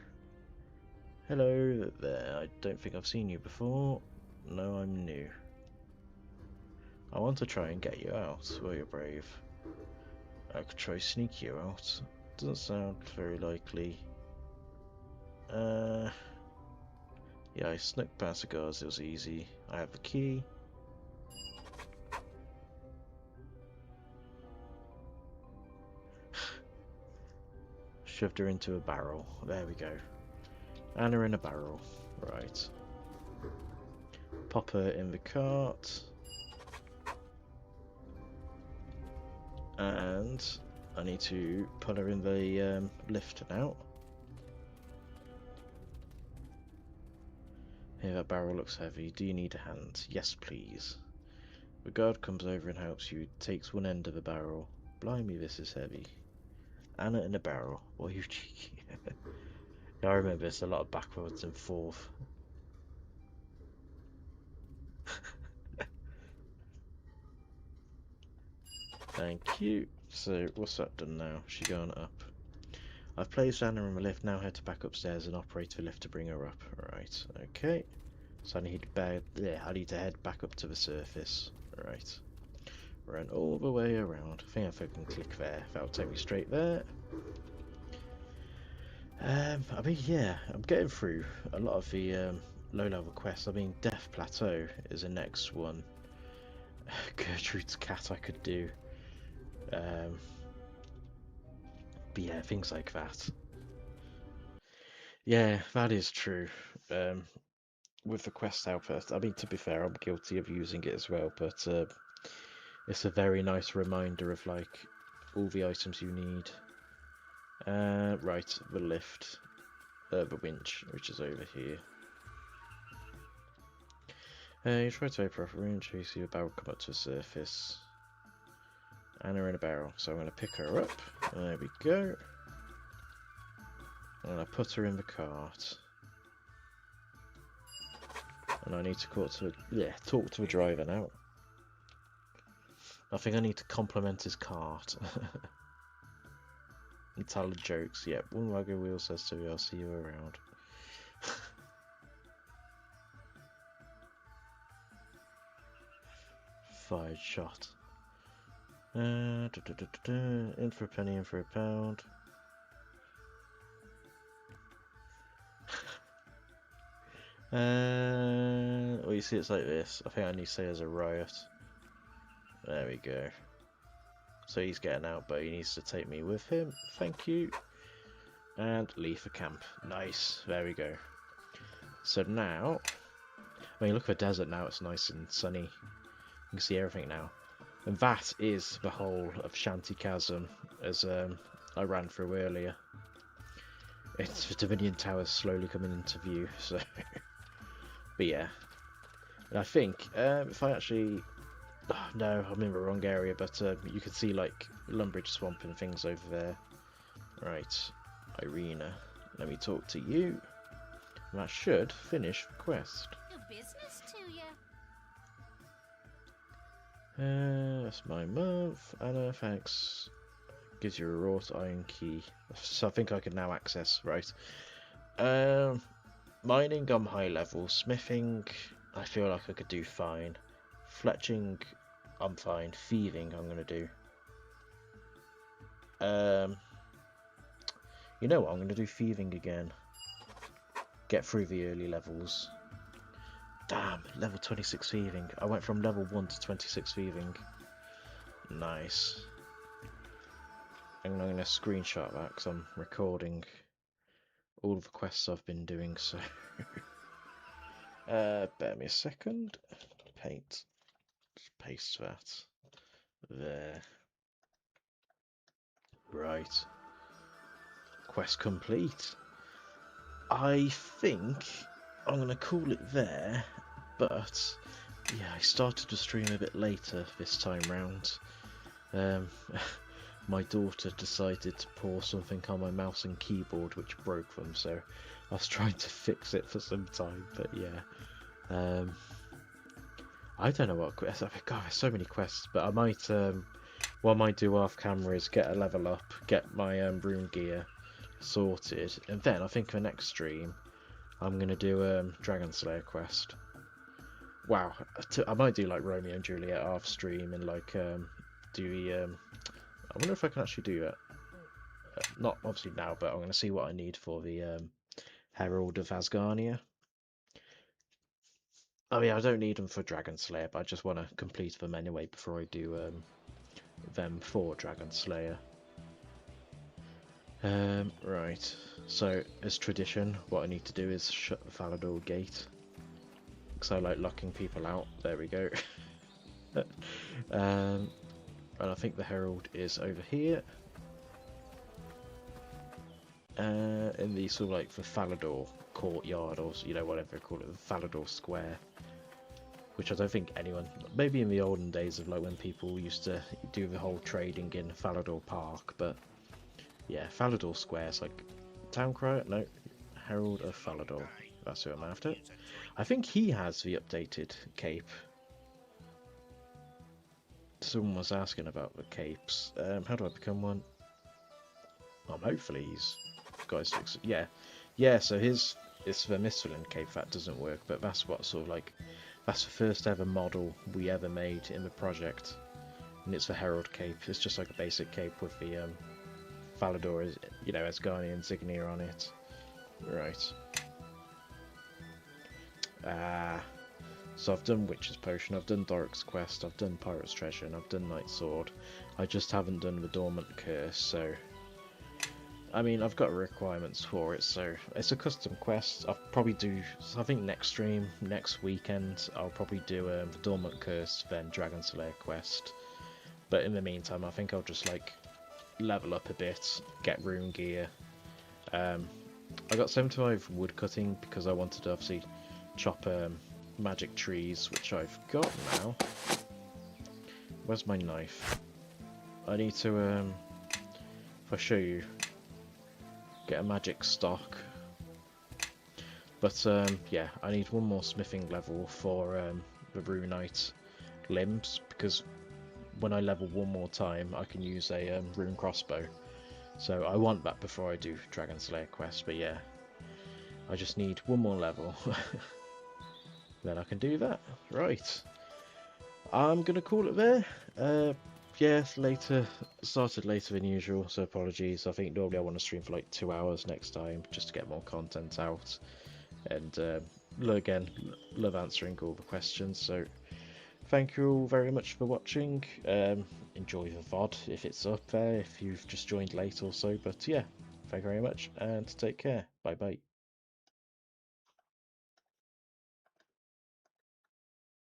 Hello there. I don't think I've seen you before. No, I'm new. I want to try and get you out. Well, you're brave. I could try sneak you out. Doesn't sound very likely. Yeah, I snuck past the guards. It was easy. I have the key. Shoved her into a barrel. There we go. Anna in a barrel. Right. Pop her in the cart. And I need to put her in the lift now. Here, that barrel looks heavy. Do you need a hand? Yes, please. The guard comes over and helps you. Takes one end of the barrel. Blimey, this is heavy. Anna in a barrel. Boy, you cheeky. I remember this a lot of backwards and forth. Thank you. So, what's that done now? She's gone up. I've placed Anna in the lift. Now head to back upstairs and operate the lift to bring her up. Right. Okay. So I need to head back up to the surface. Right. Run all the way around. I think if I can click there, that'll take me straight there. I mean, yeah, I'm getting through a lot of the low-level quests. I mean, Death Plateau is the next one. Gertrude's cat I could do. But yeah, things like that. Yeah, that is true. With the quest helper, I mean, to be fair, I'm guilty of using it as well, but it's a very nice reminder of like all the items you need. Right, the lift, the winch, which is over here. You try to open up a winch, you see a barrel come up to the surface. Anna in a barrel, so I'm going to pick her up. There we go. And I put her in the cart. And I need to talk to the driver now. I think I need to compliment his cart. And tell the jokes. Yep, one wagon wheel says to me, I'll see you around. Fired shot. In for a penny, in for a pound. Well, you see, it's like this. I think I need to say there's a riot. There we go. So he's getting out, but he needs to take me with him. Thank you. And leave for camp. Nice. There we go. So now, I mean, look at the desert now. It's nice and sunny. You can see everything now. And that is the whole of Shanty Chasm, as I ran through earlier. It's the Dominion Towers slowly coming into view, so But yeah, and I think if I actually, oh, no, I'm in the wrong area, but you can see like Lumbridge Swamp and things over there. Right, Irina, let me talk to you. And that should finish the quest. No business to you. That's my month. Anna, thanks. Gives you a wrought iron key. So I think I can now access, right. Mining, I'm high level. Smithing, I feel like I could do fine. Fletching, I'm fine. Thieving, I'm gonna do. You know what? I'm gonna do thieving again. Get through the early levels. Damn, level 26 thieving. I went from level 1 to 26 thieving. Nice. And I'm gonna screenshot that because I'm recording all the quests I've been doing. So, bear me a second. Paint. Just paste that there. Right. Quest complete. I think I'm going to call it there, but yeah, I started to stream a bit later this time round. My daughter decided to pour something on my mouse and keyboard which broke them, so I was trying to fix it for some time, but yeah. I don't know what quests. God, there's so many quests, but I might what I might do off camera is get a level up, get my rune gear sorted, and then I think for next stream I'm gonna do Dragon Slayer quest. Wow, I might do like Romeo and Juliet off stream and like do the I wonder if I can actually do that. Not obviously now, but I'm gonna see what I need for the Herald of Asgarnia. I mean, I don't need them for Dragon Slayer, but I just want to complete them anyway before I do them for Dragon Slayer. Right, so as tradition, what I need to do is shut the Falador gate. Because I like locking people out. There we go. And I think the Herald is over here. In the sort of like the Falador courtyard, or you know, whatever they call it, the Falador Square. Which I don't think anyone, maybe in the olden days of like when people used to do the whole trading in Falador Park, but yeah, Falador Square is like Town Crier, no, Herald of Falador, that's who I'm after. I think he has the updated cape. Someone was asking about the capes. How do I become one? Hopefully he's got his fix. Yeah, so it's the Misthalin cape that doesn't work, but that's what sort of like, that's the first ever model we ever made in the project, and it's the Herald cape. It's just like a basic cape with the Falador, you know, Asgarnia and Gielinor on it. Right. So I've done Witch's Potion, I've done Doric's Quest, I've done Pirate's Treasure, and I've done Knight's Sword. I just haven't done the Dormant Curse, so I mean, I've got requirements for it, so it's a custom quest. I'll probably do, I think next stream, next weekend, I'll probably do the Dormant Curse, then Dragon Slayer quest. But in the meantime, I think I'll just like level up a bit, get rune gear. I got 75 wood cutting because I wanted to obviously chop magic trees, which I've got now. Where's my knife? I need to, if I show you, get a magic stock. But yeah, I need one more smithing level for the runite limbs, because when I level one more time I can use a rune crossbow. So I want that before I do Dragon Slayer quest, but yeah, I just need one more level. Then I can do that. Right, I'm gonna call it there. Yeah, started later than usual, so apologies. I think normally I want to stream for like 2 hours next time, just to get more content out. And again, love answering all the questions, so thank you all very much for watching. Enjoy the VOD if it's up there, if you've just joined late or so, but yeah, thank you very much, and take care. Bye bye.